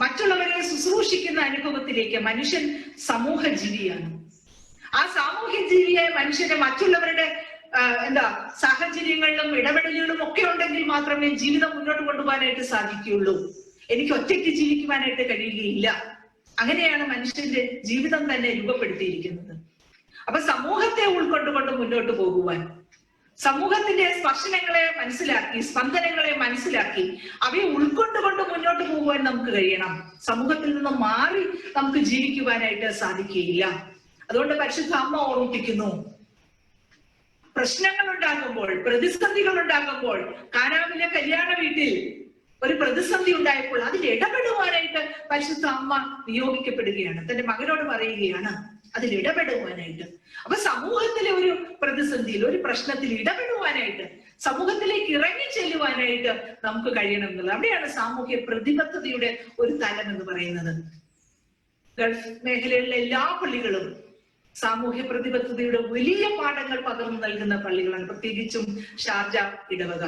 മറ്റുള്ളവരെ ശുശ്രൂഷിക്കുന്ന അനുഭവത്തിലേക്ക്. മനുഷ്യൻ സമൂഹ ജീവിയാണ്. ആ സാമൂഹ്യ ജീവിയായ മനുഷ്യനെ മറ്റുള്ളവരുടെ സാഹചര്യങ്ങളിലും ഇടപെടലുകളും ഒക്കെ ഉണ്ടെങ്കിൽ മാത്രമേ ജീവിതം മുന്നോട്ട് കൊണ്ടുപോകാനായിട്ട് സാധിക്കുകയുള്ളൂ. എനിക്ക് ഒറ്റയ്ക്ക് ജീവിക്കുവാനായിട്ട് കഴിയുകയില്ല. അങ്ങനെയാണ് മനുഷ്യന്റെ ജീവിതം തന്നെ രൂപപ്പെടുത്തിയിരിക്കുന്നത്. അപ്പൊ സമൂഹത്തെ ഉൾക്കൊണ്ടുകൊണ്ട് മുന്നോട്ട് പോകുവാൻ, സമൂഹത്തിന്റെ സ്പർശനങ്ങളെ മനസ്സിലാക്കി, സ്പന്ദനങ്ങളെ മനസ്സിലാക്കി, അവയെ ഉൾക്കൊണ്ടുകൊണ്ട് മുന്നോട്ട് പോകുവാൻ നമുക്ക് കഴിയണം. സമൂഹത്തിൽ നിന്ന് മാറി നമുക്ക് ജീവിക്കുവാനായിട്ട് സാധിക്കുകയില്ല. അതുകൊണ്ട് പരിശുദ്ധ അമ്മ ഓർമ്മിപ്പിക്കുന്നു, പ്രശ്നങ്ങൾ ഉണ്ടാകുമ്പോൾ, പ്രതിസന്ധികൾ ഉണ്ടാകുമ്പോൾ, കാനാവിലെ കല്യാണ വീട്ടിൽ ഒരു പ്രതിസന്ധി ഉണ്ടായപ്പോൾ അതിൽ ഇടപെടുവാനായിട്ട് പരിശുദ്ധ അമ്മ നിയോഗിക്കപ്പെടുകയാണ്. തന്റെ മകനോട് പറയുകയാണ് അതിൽ ഇടപെടുവാനായിട്ട്. അപ്പൊ സമൂഹത്തിലെ ഒരു പ്രതിസന്ധിയിൽ, ഒരു പ്രശ്നത്തിൽ ഇടപെടുവാനായിട്ട്, സമൂഹത്തിലേക്ക് ഇറങ്ങി ചെല്ലുവാനായിട്ട് നമുക്ക് കഴിയണം എന്നുള്ളത്. അവിടെയാണ് സാമൂഹ്യ പ്രതിബദ്ധതയുടെ ഒരു തലം എന്ന് പറയുന്നത്. ഗൾഫ് മേഖലയിലെ എല്ലാ പള്ളികളും സാമൂഹ്യ പ്രതിബദ്ധതയുടെ വലിയ പാഠങ്ങൾ പകർന്നു നൽകുന്ന പള്ളികളാണ്. പ്രത്യേകിച്ചും ഷാർജ ഇടവക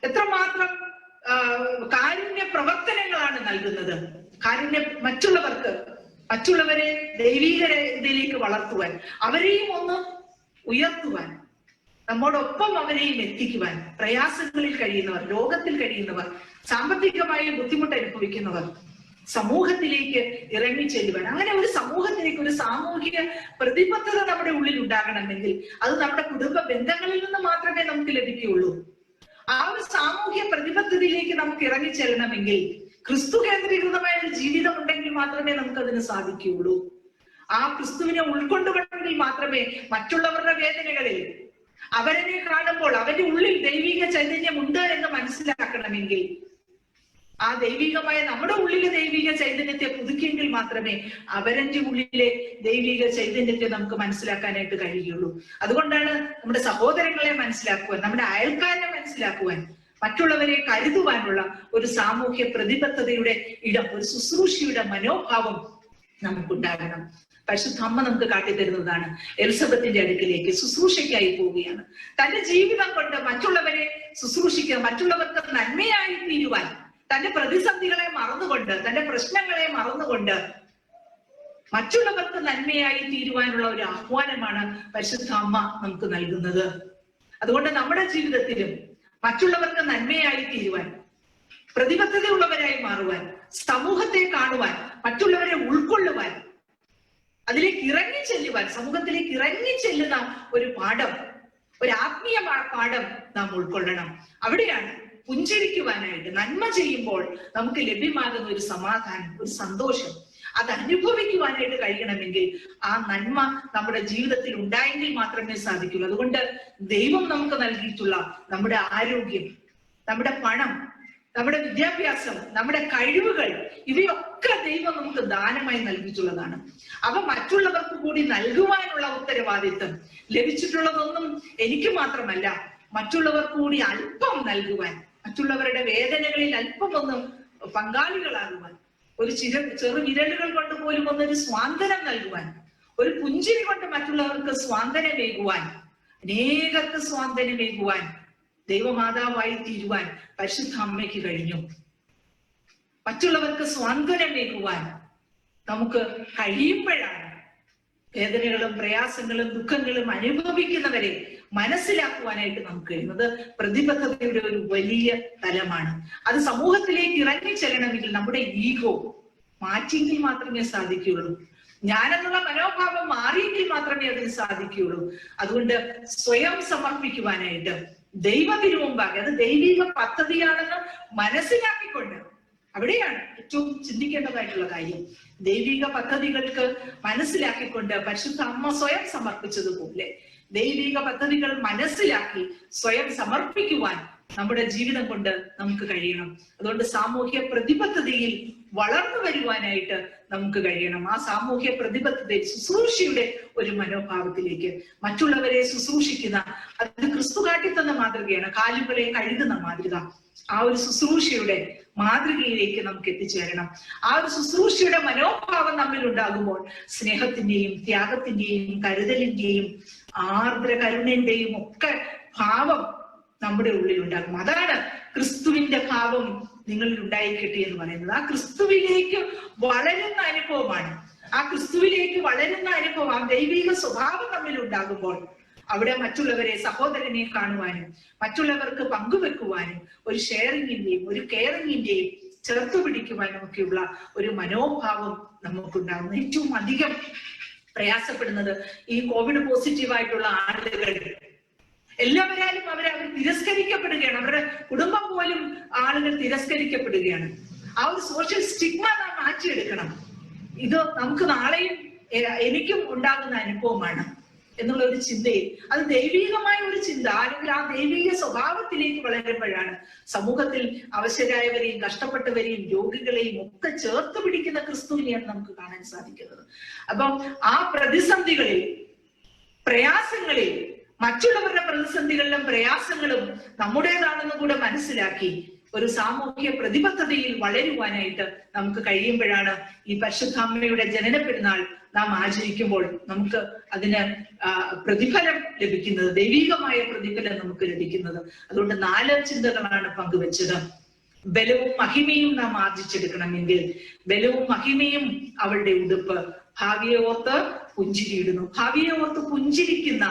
എത്രമാത്രം കാരുണ്യ പ്രവർത്തനങ്ങളാണ് നൽകുന്നത്. മറ്റുള്ളവരെ ദൈവിക ഇതിലേക്ക് വളർത്തുവാൻ, അവരെയും ഒന്ന് ഉയർത്തുവാൻ, നമ്മോടൊപ്പം അവരെയും എത്തിക്കുവാൻ. പ്രയാസങ്ങളിൽ കഴിയുന്നവർ, രോഗത്തിൽ കഴിയുന്നവർ, സാമ്പത്തികമായി ബുദ്ധിമുട്ട് അനുഭവിക്കുന്നവർ സമൂഹത്തിലേക്ക് ഇറങ്ങി ചെല്ലുവാൻ. അങ്ങനെ ഒരു സമൂഹത്തിലേക്ക് ഒരു സാമൂഹിക പ്രതിബദ്ധത നമ്മുടെ ഉള്ളിൽ ഉണ്ടാകണമെങ്കിൽ അത് നമ്മുടെ കുടുംബ ബന്ധങ്ങളിൽ നിന്ന് മാത്രമേ നമുക്ക് ലഭിക്കുകയുള്ളൂ. ആ ഒരു സാമൂഹ്യ പ്രതിബദ്ധതയിലേക്ക് നമുക്ക് ഇറങ്ങി ചെല്ലണമെങ്കിൽ ക്രിസ്തു കേന്ദ്രീകൃതമായ ഒരു ജീവിതം ഉണ്ടെങ്കിൽ മാത്രമേ നമുക്ക് അതിന് സാധിക്കുകയുള്ളൂ. ആ ക്രിസ്തുവിനെ ഉൾക്കൊണ്ടുകൊണ്ടെങ്കിൽ മാത്രമേ മറ്റുള്ളവരുടെ വേദനകളിൽ അവരെ കാണുമ്പോൾ അവരുടെ ഉള്ളിൽ ദൈവിക ചൈതന്യം ഉണ്ട് എന്ന് മനസ്സിലാക്കണമെങ്കിൽ, ആ ദൈവികമായ നമ്മുടെ ഉള്ളിലെ ദൈവിക ചൈതന്യത്തെ പുതുക്കിയെങ്കിൽ മാത്രമേ അവരുടെ ഉള്ളിലെ ദൈവിക ചൈതന്യത്തെ നമുക്ക് മനസ്സിലാക്കാനായിട്ട് കഴിയുള്ളൂ. അതുകൊണ്ടാണ് നമ്മുടെ സഹോദരങ്ങളെ മനസ്സിലാക്കുവാൻ, നമ്മുടെ അയൽക്കാരെ മനസ്സിലാക്കുവാൻ, മറ്റുള്ളവരെ കരുതുവാനുള്ള ഒരു സാമൂഹ്യ പ്രതിബദ്ധതയുടെ ഇടം, ഒരു ശുശ്രൂഷയുടെ മനോഭാവം നമുക്കുണ്ടാകണം. പരിശുദ്ധ അമ്മ നമുക്ക് കാട്ടിത്തരുന്നതാണ്. എലിസബത്തിന്റെ അടുക്കിലേക്ക് ശുശ്രൂഷയ്ക്കായി പോവുകയാണ്. തന്റെ ജീവിതം കൊണ്ട് മറ്റുള്ളവരെ ശുശ്രൂഷിക്കുക, മറ്റുള്ളവർക്ക് നന്മയായി തീരുവാൻ, തന്റെ പ്രതിസന്ധികളെ മറന്നുകൊണ്ട്, തന്റെ പ്രശ്നങ്ങളെ മറന്നുകൊണ്ട് മറ്റുള്ളവർക്ക് നന്മയായി തീരുവാനുള്ള ഒരു ആഹ്വാനമാണ് പരിശുദ്ധ അമ്മ നമുക്ക് നൽകുന്നത്. അതുകൊണ്ട് നമ്മുടെ ജീവിതത്തിലും മറ്റുള്ളവർക്ക് നന്മയായി തീരുവാൻ, പ്രതിബദ്ധതയുള്ളവരായി മാറുവാൻ, സമൂഹത്തെ കാണുവാൻ, മറ്റുള്ളവരെ ഉൾക്കൊള്ളുവാൻ, അതിലേക്ക് ഇറങ്ങി ചെല്ലുവാൻ, സമൂഹത്തിലേക്ക് ഇറങ്ങി ചെല്ലുന്ന ഒരു പാഠം, ഒരു ആത്മീയ പാഠം നാം ഉൾക്കൊള്ളണം. അവിടെയാണ് പുഞ്ചിരിക്കുവാനായിട്ട്, നന്മ ചെയ്യുമ്പോൾ നമുക്ക് ലഭ്യമാകുന്ന ഒരു സമാധാനം, ഒരു സന്തോഷം, അത് അനുഭവിക്കുവാനായിട്ട് കഴിയണമെങ്കിൽ ആ നന്മ നമ്മുടെ ജീവിതത്തിൽ ഉണ്ടായെങ്കിൽ മാത്രമേ സാധിക്കുള്ളൂ. അതുകൊണ്ട് ദൈവം നമുക്ക് നൽകിയിട്ടുള്ള നമ്മുടെ ആരോഗ്യം, നമ്മുടെ പണം, നമ്മുടെ വിദ്യാഭ്യാസം, നമ്മുടെ കഴിവുകൾ, ഇവയൊക്കെ ദൈവം നമുക്ക് ദാനമായി നൽകിയിട്ടുള്ളതാണ്. അവ മറ്റുള്ളവർക്ക് കൂടി നൽകുവാനുള്ള ഉത്തരവാദിത്വം, ലഭിച്ചിട്ടുള്ളതൊന്നും എനിക്ക് മാത്രമല്ല, മറ്റുള്ളവർക്ക് കൂടി അല്പം നൽകുവാൻ, മറ്റുള്ളവരുടെ വേദനകളിൽ അല്പം ഒന്ന് പങ്കാളികളാകുവാൻ, ഒരു ചെറു വിരലുകൾ കൊണ്ട് പോലും ഒന്നൊരു സ്വാന്തനം നൽകുവാൻ, ഒരു പുഞ്ചിരി കൊണ്ട് മറ്റുള്ളവർക്ക് സ്വാന്തനമേകുവാൻ, അനേകർക്ക് സ്വാന്തനമേകുവാൻ, ദൈവമാതാവായി തീരുവാൻ പരിശുദ്ധ അമ്മയ്ക്ക് കഴിഞ്ഞു. മറ്റുള്ളവർക്ക് സ്വാന്തനമേകുവാൻ നമുക്ക് കഴിയുമ്പോഴാണ് വേദനകളും പ്രയാസങ്ങളും ദുഃഖങ്ങളും അനുഭവിക്കുന്നവരെ മനസ്സിലാക്കുവാനായിട്ട് നമുക്ക് കഴിയുന്നത്. പ്രതിബദ്ധതയുടെ ഒരു വലിയ തലമാണ്. അത് സമൂഹത്തിലേക്ക് ഇറങ്ങി ചെല്ലണമെങ്കിൽ നമ്മുടെ ഈഗോ മാറ്റിയെങ്കിൽ മാത്രമേ സാധിക്കുകയുള്ളൂ. ഞാനെന്നുള്ള മനോഭാവം മാറിയെങ്കിൽ മാത്രമേ അതിന് സാധിക്കുകയുള്ളൂ. അതുകൊണ്ട് സ്വയം സമർപ്പിക്കുവാനായിട്ട് ദൈവത്തിനു മുമ്പാകെ, അത് ദൈവിക പദ്ധതിയാണെന്ന് മനസ്സിലാക്കിക്കൊണ്ട്, അവിടെയാണ് ഏറ്റവും ചിന്തിക്കേണ്ടതായിട്ടുള്ള കാര്യം. ദൈവിക പദ്ധതികൾക്ക് മനസ്സിലാക്കിക്കൊണ്ട് പരിശുദ്ധ അമ്മ സ്വയം സമർപ്പിച്ചതുപോലെ ദൈവിക പദ്ധതികൾ മനസ്സിലാക്കി സ്വയം സമർപ്പിക്കുവാൻ നമ്മുടെ ജീവിതം കൊണ്ട് നമുക്ക് കഴിയണം. അതുകൊണ്ട് സാമൂഹ്യ പ്രതിബദ്ധതയിൽ വളർന്നു വരുവാനായിട്ട് നമുക്ക് കഴിയണം. ആ സാമൂഹ്യ പ്രതിബദ്ധതയിൽ ശുശ്രൂഷയുടെ ഒരു മനോഭാവത്തിലേക്ക്, മറ്റുള്ളവരെ ശുശ്രൂഷിക്കുന്ന, അത് ക്രിസ്തു കാട്ടിത്തന്ന മാതൃകയാണ്, കാലുകളെ കഴുകുന്ന മാതൃക. ആ ഒരു ശുശ്രൂഷയുടെ മാതൃകയിലേക്ക് നമുക്ക് എത്തിച്ചേരണം. ആ ഒരു ശുശ്രൂഷയുടെ മനോഭാവം നമ്മിൽ ഉണ്ടാകുമ്പോൾ സ്നേഹത്തിന്റെയും ത്യാഗത്തിന്റെയും കരുതലിന്റെയും ആർദ്ര കരുണന്റെയും ഒക്കെ ഭാവം നമ്മുടെ ഉള്ളിൽ ഉണ്ടാകും. അതാണ് ക്രിസ്തുവിന്റെ ഭാവം നിങ്ങളിൽ ഉണ്ടായിക്കട്ടെ എന്ന് പറയുന്നത്. ആ ക്രിസ്തുവിലേക്ക് വളരുന്ന അനുഭവമാണ്. ആ ക്രിസ്തുവിലേക്ക് വളരുന്ന അനുഭവം, ആ ദൈവിക സ്വഭാവം നമ്മിൽ ഉണ്ടാകുമ്പോൾ അവിടെ മറ്റുള്ളവരെ, സഹോദരനെ കാണുവാനും മറ്റുള്ളവർക്ക് പങ്കുവെക്കുവാനും ഒരു ഷെയറിങ്ങിന്റെയും ഒരു കെയറിങ്ങിന്റെയും ചേർത്ത് പിടിക്കുവാനും ഒക്കെയുള്ള ഒരു മനോഭാവം നമുക്കുണ്ടാകുന്നു. ഏറ്റവും അധികം പ്രയാസപ്പെടുന്നത് ഈ കോവിഡ് പോസിറ്റീവായിട്ടുള്ള ആളുകൾ എല്ലാവരാലും അവർ തിരസ്കരിക്കപ്പെടുകയാണ്. അവരുടെ കുടുംബം പോലും ആളുകൾ തിരസ്കരിക്കപ്പെടുകയാണ്. ആ ഒരു സോഷ്യൽ സ്റ്റിഗ്മ നാം മാറ്റിയെടുക്കണം. ഇത് നമുക്ക് നാളെയും എനിക്കും ഉണ്ടാകുന്ന അനുഭവമാണ് എന്നുള്ള ഒരു ചിന്തയിൽ, അത് ദൈവികമായ ഒരു ചിന്ത, അല്ലെങ്കിൽ ആ ദൈവിക സ്വഭാവത്തിലേക്ക് വളരുമ്പോഴാണ് സമൂഹത്തിൽ അവശരായവരെയും കഷ്ടപ്പെട്ടവരെയും രോഗികളെയും ഒക്കെ ചേർത്ത് പിടിക്കുന്ന ക്രിസ്തുവിനെയാണ് നമുക്ക് കാണാൻ സാധിക്കുന്നത്. അപ്പം ആ പ്രതിസന്ധികളിൽ, പ്രയാസങ്ങളിൽ, മറ്റുള്ളവരുടെ പ്രതിസന്ധികളിലും പ്രയാസങ്ങളും നമ്മുടേതാണെന്ന് കൂടെ മനസ്സിലാക്കി ഒരു സാമൂഹ്യ പ്രതിബദ്ധതയിൽ വളരുവാനായിട്ട് നമുക്ക് കഴിയുമ്പോഴാണ് ഈ പരിശുദ്ധ അമ്മയുടെ ജനന പെരുന്നാൾ നാം ആചരിക്കുമ്പോൾ നമുക്ക് അതിന് പ്രതിഫലം ലഭിക്കുന്നത്, ദൈവികമായ പ്രതിഫലം നമുക്ക് ലഭിക്കുന്നത്. അതുകൊണ്ട് 4 ചിന്തകളാണ് പങ്കുവെച്ചത്. ബലവും മഹിമയും നാം ആർജിച്ചെടുക്കണമെങ്കിൽ ബലവും മഹിമയും അവളുടെ ഉടുപ്പ്, ഭാവിയെ ഓർത്ത് പുഞ്ചിരിയിടുന്നു. ഭാവിയെ ഓർത്ത് പുഞ്ചിരിക്കുന്ന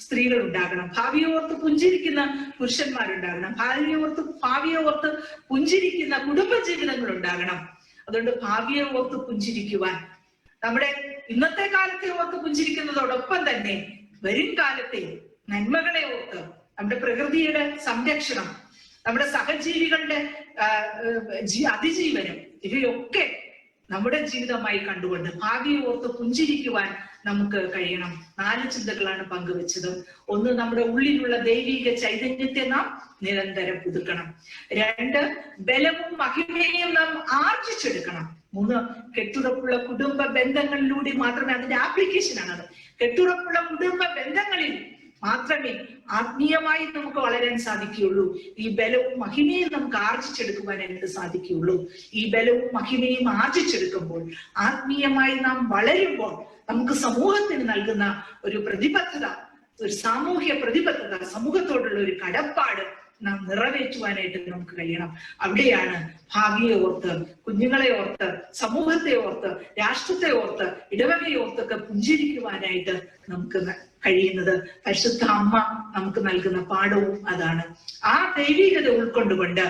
സ്ത്രീകൾ ഉണ്ടാകണം, ഭാവിയെ ഓർത്ത് പുഞ്ചിരിക്കുന്ന പുരുഷന്മാരുണ്ടാകണം, ഭാവിയെ ഓർത്ത് പുഞ്ചിരിക്കുന്ന കുടുംബജീവിതങ്ങൾ ഉണ്ടാകണം. അതുകൊണ്ട് ഭാവിയെ ഓർത്ത് പുഞ്ചിരിക്കുവാൻ, നമ്മുടെ ഇന്നത്തെ കാലത്തെ ഓർത്ത് പുഞ്ചിരിക്കുന്നതോടൊപ്പം തന്നെ വരും കാലത്തെ നന്മകളെ ഓർത്ത്, നമ്മുടെ പ്രകൃതിയുടെ സംരക്ഷണം, നമ്മുടെ സഹജീവികളുടെ അതിജീവനം, ഇവയൊക്കെ നമ്മുടെ ജീവിതമായി കണ്ടുകൊണ്ട് ഭാവിയെ ഓർത്ത് പുഞ്ചിരിക്കുവാൻ നമുക്ക് കഴിയണം. 4 ചിന്തകളാണ് പങ്കുവെച്ചത്. 1, നമ്മുടെ ഉള്ളിലുള്ള ദൈവിക ചൈതന്യത്തെ നാം നിരന്തരം പുതുക്കണം. 2, ബലവും മഹിമയും നാം ആർജിച്ചെടുക്കണം. 3, കെട്ടുറപ്പുള്ള കുടുംബ ബന്ധങ്ങളിലൂടെ മാത്രമേ, അതിന്റെ ആപ്ലിക്കേഷൻ ആണത്, കെട്ടുറപ്പുള്ള കുടുംബ ബന്ധങ്ങളിൽ മാത്രമേ ആത്മീയമായി നമുക്ക് വളരാൻ സാധിക്കുകയുള്ളൂ. ഈ ബലവും മഹിമയും നമുക്ക് ആർജിച്ചെടുക്കുവാനായിട്ട് സാധിക്കുകയുള്ളൂ. ഈ ബലവും മഹിമയും ആർജിച്ചെടുക്കുമ്പോൾ, ആത്മീയമായി നാം വളരുമ്പോൾ നമുക്ക് സമൂഹത്തിന് നൽകുന്ന ഒരു പ്രതിബദ്ധത, ഒരു സാമൂഹ്യ പ്രതിബദ്ധത, സമൂഹത്തോടുള്ള ഒരു കടപ്പാട് നാം നിറവേറ്റുവാനായിട്ട് നമുക്ക് കഴിയണം. അവിടെയാണ് ഭാവിയെ ഓർത്ത്, കുഞ്ഞുങ്ങളെ ഓർത്ത്, സമൂഹത്തെ ഓർത്ത്, രാഷ്ട്രത്തെ ഓർത്ത്, ഇടവകയെ ഓർത്തൊക്കെ പുഞ്ചിരിക്കുവാനായിട്ട് നമുക്ക് കഴിയുന്നത്. പരിശുദ്ധ അമ്മ നമുക്ക് നൽകുന്ന പാഠവും അതാണ്. ആ ദൈവികത ഉൾക്കൊണ്ടുകൊണ്ട്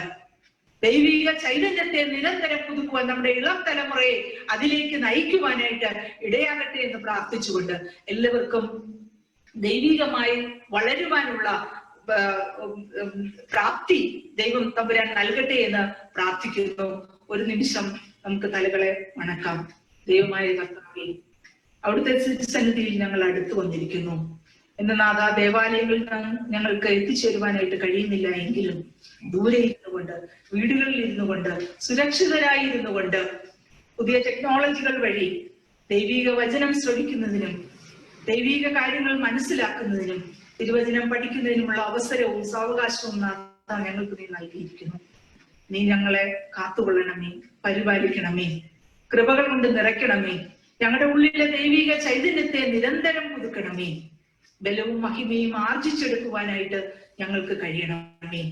ദൈവിക ചൈതന്യത്തെ നിരന്തരം പുതുക്കുവാൻ നമ്മുടെ ഇളം തലമുറയെ അതിലേക്ക് നയിക്കുവാനായിട്ട് ഇടയാകട്ടെ എന്ന് പ്രാർത്ഥിച്ചുകൊണ്ട് എല്ലാവർക്കും ദൈവികമായി വളരുവാനുള്ള പ്രാപ്തി ദൈവം തമ്പുരാൻ നൽകട്ടെ എന്ന് പ്രാർത്ഥിക്കുന്നു. ഒരു നിമിഷം നമുക്ക് തലകളെ വണക്കാം. ദൈവമായ കർത്താവേ, അവിടുത്തെ സന്നിധിയിൽ ഞങ്ങൾ അടുത്തു വന്നിരിക്കുന്നു. എന്നാൽ ആ ദേവാലയങ്ങളിൽ ഞങ്ങൾക്ക് എത്തിച്ചേരുവാനായിട്ട് കഴിയുന്നില്ല എങ്കിലും ദൂരെ ഇരുന്നു കൊണ്ട്, വീടുകളിൽ ഇരുന്നു കൊണ്ട്, സുരക്ഷിതരായി ഇരുന്നു കൊണ്ട്, പുതിയ ടെക്നോളജികൾ വഴി ദൈവിക വചനം ശ്രവിക്കുന്നതിനും ദൈവിക കാര്യങ്ങൾ മനസ്സിലാക്കുന്നതിനും തിരുവചനം പഠിക്കുന്നതിനുമുള്ള അവസരവും സാവകാശവും ഞങ്ങൾക്ക് നീ നൽകിയിരിക്കുന്നു. നീ ഞങ്ങളെ കാത്തുകൊള്ളണമേ, പരിപാലിക്കണമേ, കൃപകൾ കൊണ്ട് നിറയ്ക്കണമേ. ഞങ്ങളുടെ ഉള്ളിലെ ദൈവിക ചൈതന്യത്തെ നിരന്തരം പുതുക്കണമേ. ബലവും മഹിമയും ആർജിച്ചെടുക്കുവാനായിട്ട് ഞങ്ങൾക്ക് കഴിയണമേ.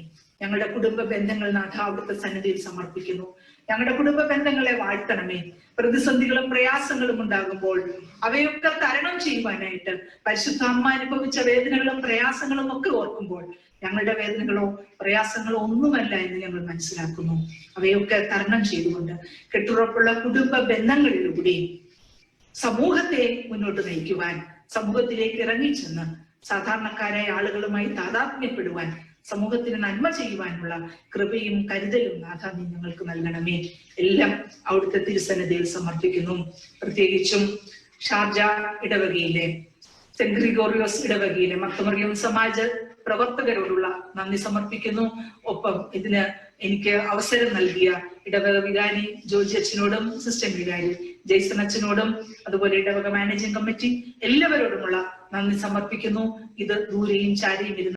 ഞങ്ങളുടെ കുടുംബ ബന്ധങ്ങൾ നാഥ അവിടുത്തെ സന്നിധിയിൽ സമർപ്പിക്കുന്നു. ഞങ്ങളുടെ കുടുംബ ബന്ധങ്ങളെ വാഴ്ത്തണമേ. പ്രതിസന്ധികളും പ്രയാസങ്ങളും ഉണ്ടാകുമ്പോൾ അവയൊക്കെ തരണം ചെയ്യുവാനായിട്ട് പരിശുദ്ധ അമ്മ അനുഭവിച്ച വേദനകളും പ്രയാസങ്ങളും ഒക്കെ ഓർക്കുമ്പോൾ ഞങ്ങളുടെ വേദനകളോ പ്രയാസങ്ങളോ ഒന്നുമല്ല എന്ന് ഞങ്ങൾ മനസ്സിലാക്കുന്നു. അവയൊക്കെ തരണം ചെയ്തുകൊണ്ട് കെട്ടുറപ്പുള്ള കുടുംബ ബന്ധങ്ങളിലൂടെ സമൂഹത്തെ മുന്നോട്ട് നയിക്കുവാൻ, സമൂഹത്തിലേക്ക് ഇറങ്ങിച്ചെന്ന് സാധാരണക്കാരായ ആളുകളുമായി താതാത്മ്യപ്പെടുവാൻ, സമൂഹത്തിന് നന്മ ചെയ്യുവാനുള്ള കൃപയും കരുതലും നാഥ നീ ഞങ്ങൾക്ക് നൽകണമേ. എല്ലാം അവിടുത്തെ തിരുസന്നിധിയിൽ സമർപ്പിക്കുന്നു. പ്രത്യേകിച്ചും ഷാർജ ഇടവകയിലെ സെന്റ് ഗ്രിഗോറിയോസ് ഇടവകയിലെ മർത്തമറിയം സമാജ പ്രവർത്തകരോടുള്ള നന്ദി സമർപ്പിക്കുന്നു. ഒപ്പം ഇതിന് എനിക്ക് അവസരം നൽകിയ ഇടവക വികാരി ജോർജ് അച്ഛനോടും സിസ്റ്റർ വികാരി ജയ്സൺ അച്ഛനോടും അതുപോലെ ഇടവക മാനേജിംഗ് കമ്മിറ്റി എല്ലാവരോടുമുള്ള നന്ദി സമർപ്പിക്കുന്നു. ഇത് ദൂരെയും ചാരിയും ഇരുന്ന